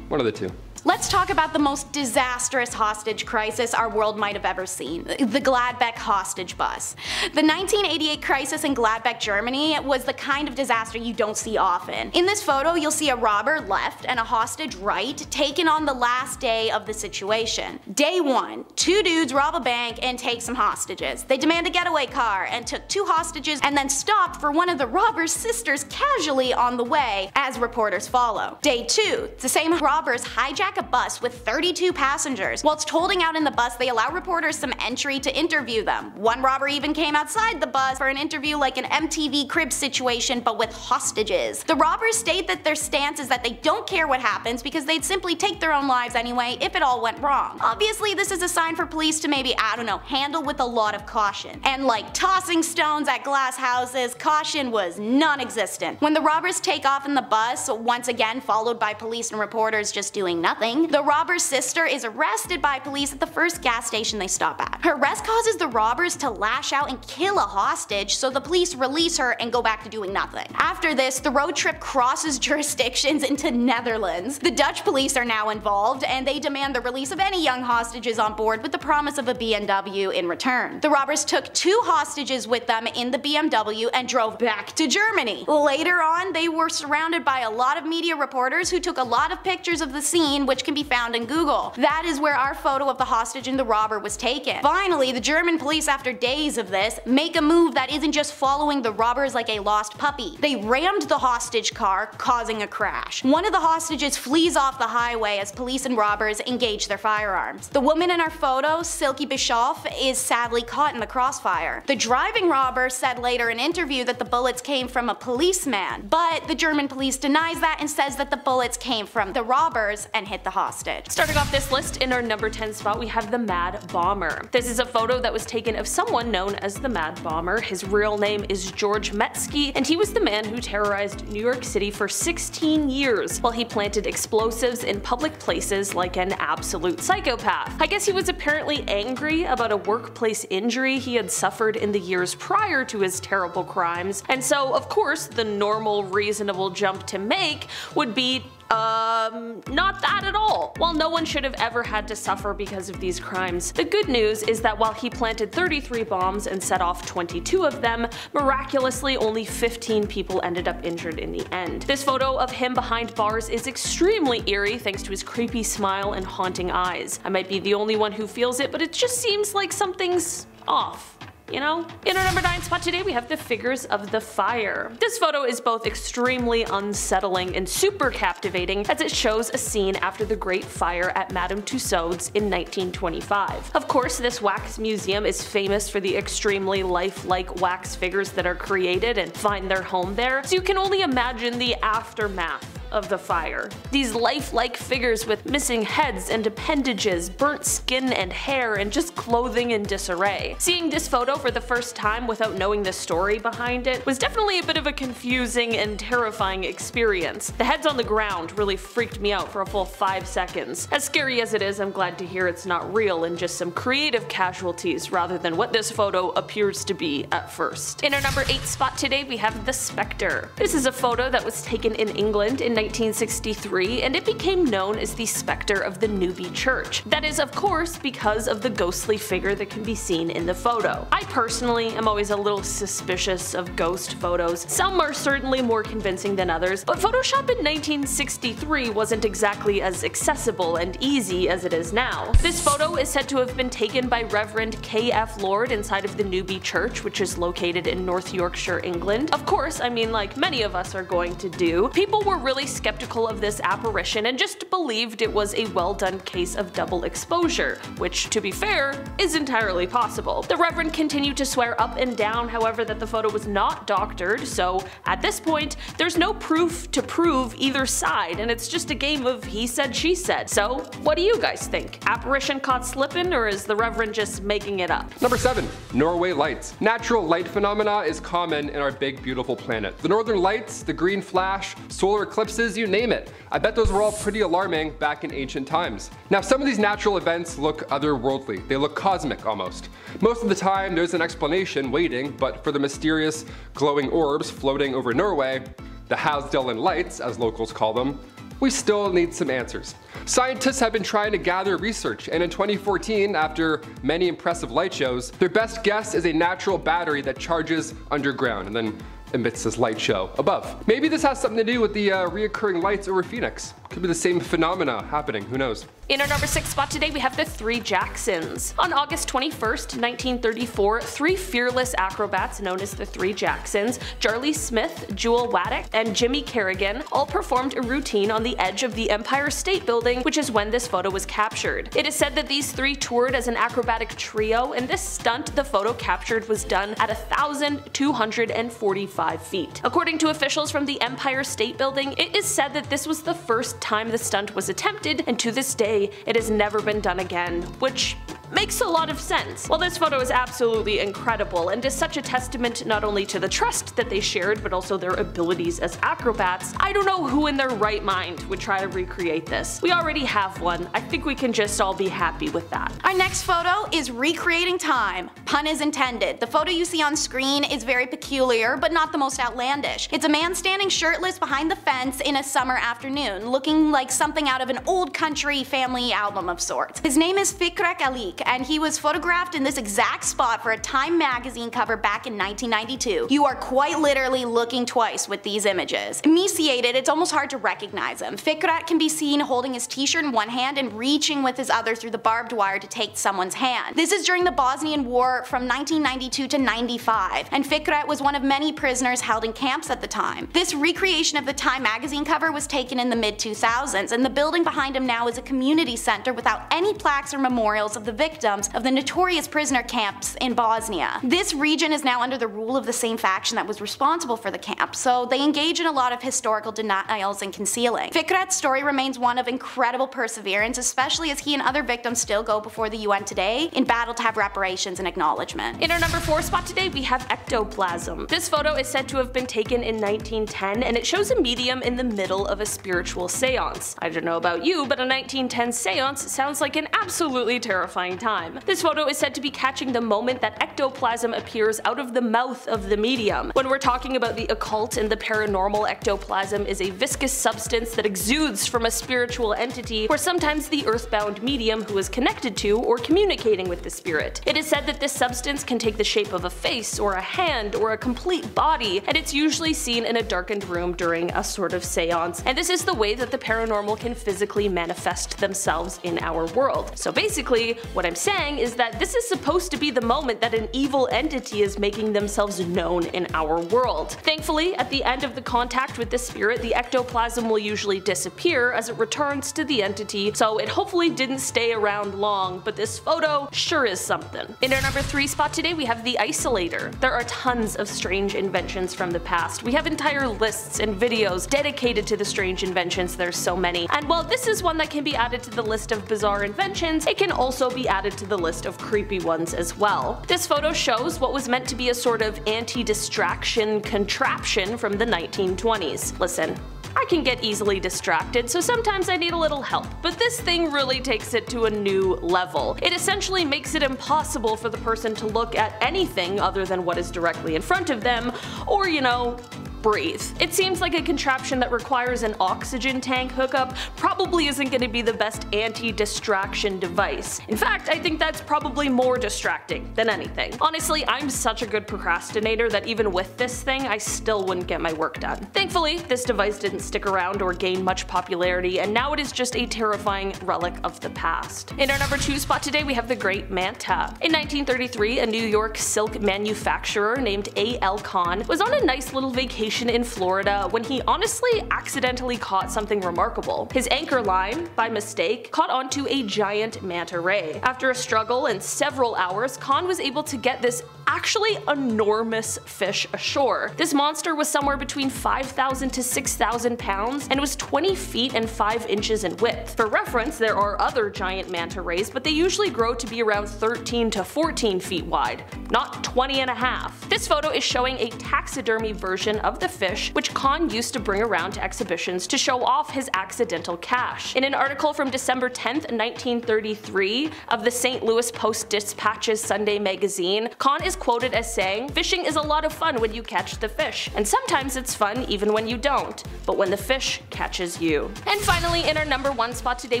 One of the two. Let's talk about the most disastrous hostage crisis our world might have ever seen, the Gladbeck hostage bus. The 1988 crisis in Gladbeck, Germany was the kind of disaster you don't see often. In this photo, you'll see a robber left and a hostage right, taken on the last day of the situation. Day 1, 2 dudes rob a bank and take some hostages. They demand a getaway car and took 2 hostages and then stopped for one of the robber's sisters casually on the way, as reporters follow. Day 2, the same robbers hijack a bus with 32 passengers. Whilst holding out in the bus, they allow reporters some entry to interview them. One robber even came outside the bus for an interview like an MTV Cribs situation, but with hostages. The robbers state that their stance is that they don't care what happens because they'd simply take their own lives anyway if it all went wrong. Obviously, this is a sign for police to maybe, I don't know, handle with a lot of caution. And like tossing stones at glass houses, caution was non-existent. When the robbers take off in the bus, once again followed by police and reporters just doing nothing, the robber's sister is arrested by police at the first gas station they stop at. Her arrest causes the robbers to lash out and kill a hostage, so the police release her and go back to doing nothing. After this, the road trip crosses jurisdictions into Netherlands. The Dutch police are now involved, and they demand the release of any young hostages on board with the promise of a BMW in return. The robbers took 2 hostages with them in the BMW and drove back to Germany. Later on, they were surrounded by a lot of media reporters who took a lot of pictures of the scene, which can be found in Google. That is where our photo of the hostage and the robber was taken. Finally, the German police, after days of this, make a move that isn't just following the robbers like a lost puppy. They rammed the hostage car, causing a crash. One of the hostages flees off the highway as police and robbers engage their firearms. The woman in our photo, Silke Bischoff, is sadly caught in the crossfire. The driving robber said later in an interview that the bullets came from a policeman, but the German police denies that and says that the bullets came from the robbers and hit the hostage. Starting off this list, in our number 10 spot we have the Mad Bomber. This is a photo that was taken of someone known as the Mad Bomber. His real name is George Metsky, and he was the man who terrorized New York City for 16 years while he planted explosives in public places like an absolute psychopath. I guess he was apparently angry about a workplace injury he had suffered in the years prior to his terrible crimes, and so of course the normal reasonable jump to make would be not that at all. While no one should have ever had to suffer because of these crimes, the good news is that while he planted 33 bombs and set off 22 of them, miraculously only 15 people ended up injured in the end. This photo of him behind bars is extremely eerie thanks to his creepy smile and haunting eyes. I might be the only one who feels it, but it just seems like something's off. You know? In our number 9 spot today we have the Figures of the Fire. This photo is both extremely unsettling and super captivating as it shows a scene after the Great Fire at Madame Tussauds in 1925. Of course, this wax museum is famous for the extremely lifelike wax figures that are created and find their home there, so you can only imagine the aftermath of the fire. These lifelike figures with missing heads and appendages, burnt skin and hair, and just clothing in disarray. Seeing this photo for the first time without knowing the story behind it was definitely a bit of a confusing and terrifying experience. The heads on the ground really freaked me out for a full 5 seconds. As scary as it is, I'm glad to hear it's not real and just some creative casualties rather than what this photo appears to be at first. In our number 8 spot today we have the Spectre. This is a photo that was taken in England in 1963, and it became known as the Spectre of the Newby Church. That is, of course, because of the ghostly figure that can be seen in the photo. I personally am always a little suspicious of ghost photos. Some are certainly more convincing than others, but Photoshop in 1963 wasn't exactly as accessible and easy as it is now. This photo is said to have been taken by Reverend K.F. Lord inside of the Newby Church, which is located in North Yorkshire, England. Of course, I mean, like many of us are going to do, people were really skeptical of this apparition and just believed it was a well done case of double exposure, which, to be fair, is entirely possible. The Reverend continued to swear up and down, however, that the photo was not doctored, so at this point, there's no proof to prove either side, and it's just a game of he said, she said. So, what do you guys think? Apparition caught slippin', or is the Reverend just making it up? Number 7. Norway Lights. Natural light phenomena is common in our big beautiful planet. The northern lights, the green flash, solar eclipses, you name it. I bet those were all pretty alarming back in ancient times. Now, some of these natural events look otherworldly. They look cosmic almost. Most of the time there's an explanation waiting, but for the mysterious glowing orbs floating over Norway, the Halsdelen lights as locals call them, we still need some answers. Scientists have been trying to gather research, and in 2014, after many impressive light shows, their best guess is a natural battery that charges underground and then emits this light show above. Maybe this has something to do with the reoccurring lights over Phoenix. Could be the same phenomena happening, who knows. In our number 6 spot today, we have the 3 Jacksons. On August 21st, 1934, 3 fearless acrobats known as the 3 Jacksons, Charlie Smith, Jewel Waddick, and Jimmy Kerrigan, all performed a routine on the edge of the Empire State Building, which is when this photo was captured. It is said that these 3 toured as an acrobatic trio, and this stunt the photo captured was done at 1,245 feet. According to officials from the Empire State Building, it is said that this was the first time the stunt was attempted, and to this day, it has never been done again, which makes a lot of sense. While this photo is absolutely incredible and is such a testament not only to the trust that they shared but also their abilities as acrobats, I don't know who in their right mind would try to recreate this. We already have one. I think we can just all be happy with that. Our next photo is recreating time. Pun is intended. The photo you see on screen is very peculiar but not the most outlandish. It's a man standing shirtless behind the fence in a summer afternoon, looking like something out of an old country family album of sorts. His name is Fikret Alik, and he was photographed in this exact spot for a Time magazine cover back in 1992. You are quite literally looking twice with these images. Emaciated, it's almost hard to recognize him. Fikret can be seen holding his t-shirt in one hand and reaching with his other through the barbed wire to take someone's hand. This is during the Bosnian War from 1992 to 95, and Fikret was one of many prisoners held in camps at the time. This recreation of the Time magazine cover was taken in the mid-2000s, and the building behind him now is a community center without any plaques or memorials of the victims of the notorious prisoner camps in Bosnia. This region is now under the rule of the same faction that was responsible for the camp, so they engage in a lot of historical denials and concealing. Fikret's story remains one of incredible perseverance, especially as he and other victims still go before the UN today in battle to have reparations and acknowledgement. In our number 4 spot today, we have ectoplasm. This photo is said to have been taken in 1910, and it shows a medium in the middle of a spiritual seance. I don't know about you, but a 1910 seance sounds like an absolutely terrifying time. This photo is said to be catching the moment that ectoplasm appears out of the mouth of the medium. When we're talking about the occult and the paranormal, ectoplasm is a viscous substance that exudes from a spiritual entity, or sometimes the earthbound medium who is connected to or communicating with the spirit. It is said that this substance can take the shape of a face, or a hand, or a complete body, and it's usually seen in a darkened room during a sort of seance, and this is the way that the paranormal can physically manifest themselves in our world. So basically, what I'm saying is that this is supposed to be the moment that an evil entity is making themselves known in our world. Thankfully, at the end of the contact with the spirit, the ectoplasm will usually disappear as it returns to the entity, so it hopefully didn't stay around long, but this photo sure is something. In our number 3 spot today, we have the Isolator. There are tons of strange inventions from the past. We have entire lists and videos dedicated to the strange inventions. There's so many. And while this is one that can be added to the list of bizarre inventions, it can also be added to the list of creepy ones as well. This photo shows what was meant to be a sort of anti-distraction contraption from the 1920s. Listen, I can get easily distracted, so sometimes I need a little help, but this thing really takes it to a new level. It essentially makes it impossible for the person to look at anything other than what is directly in front of them, or, you know, breathe. It seems like a contraption that requires an oxygen tank hookup probably isn't going to be the best anti-distraction device. In fact, I think that's probably more distracting than anything. Honestly, I'm such a good procrastinator that even with this thing, I still wouldn't get my work done. Thankfully, this device didn't stick around or gain much popularity, and now it is just a terrifying relic of the past. In our number 2 spot today, we have the Great Manta. In 1933, a New York silk manufacturer named A.L. Kahn was on a nice little vacation in Florida when he honestly accidentally caught something remarkable. His anchor line, by mistake, caught onto a giant manta ray. After a struggle and several hours, Kahn was able to get this actually enormous fish ashore. This monster was somewhere between 5,000 to 6,000 pounds and was 20 feet and 5 inches in width. For reference, there are other giant manta rays, but they usually grow to be around 13 to 14 feet wide, not 20 and a half. This photo is showing a taxidermy version of the fish which Khan used to bring around to exhibitions to show off his accidental cache. In an article from December 10th, 1933 of the St. Louis Post-Dispatch's Sunday magazine, Khan is quoted as saying, "Fishing is a lot of fun when you catch the fish, and sometimes it's fun even when you don't, but when the fish catches you." And finally, in our number 1 spot today,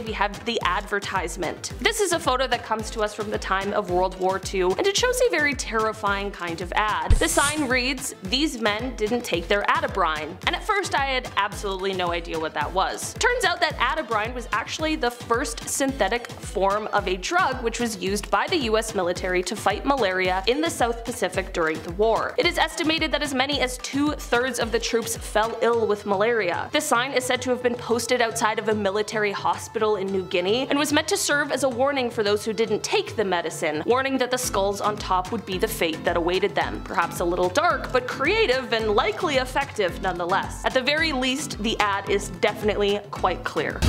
we have the advertisement. This is a photo that comes to us from the time of World War II, and it shows a very terrifying kind of ad. The sign reads, "These men didn't take their atabrine," and at first I had absolutely no idea what that was. Turns out that atabrine was actually the first synthetic form of a drug which was used by the US military to fight malaria in the South Pacific during the war. It is estimated that as many as 2/3 of the troops fell ill with malaria. This sign is said to have been posted outside of a military hospital in New Guinea and was meant to serve as a warning for those who didn't take the medicine, warning that the skulls on top would be the fate that awaited them. Perhaps a little dark, but creative and likely effective nonetheless. At the very least, the ad is definitely quite clear.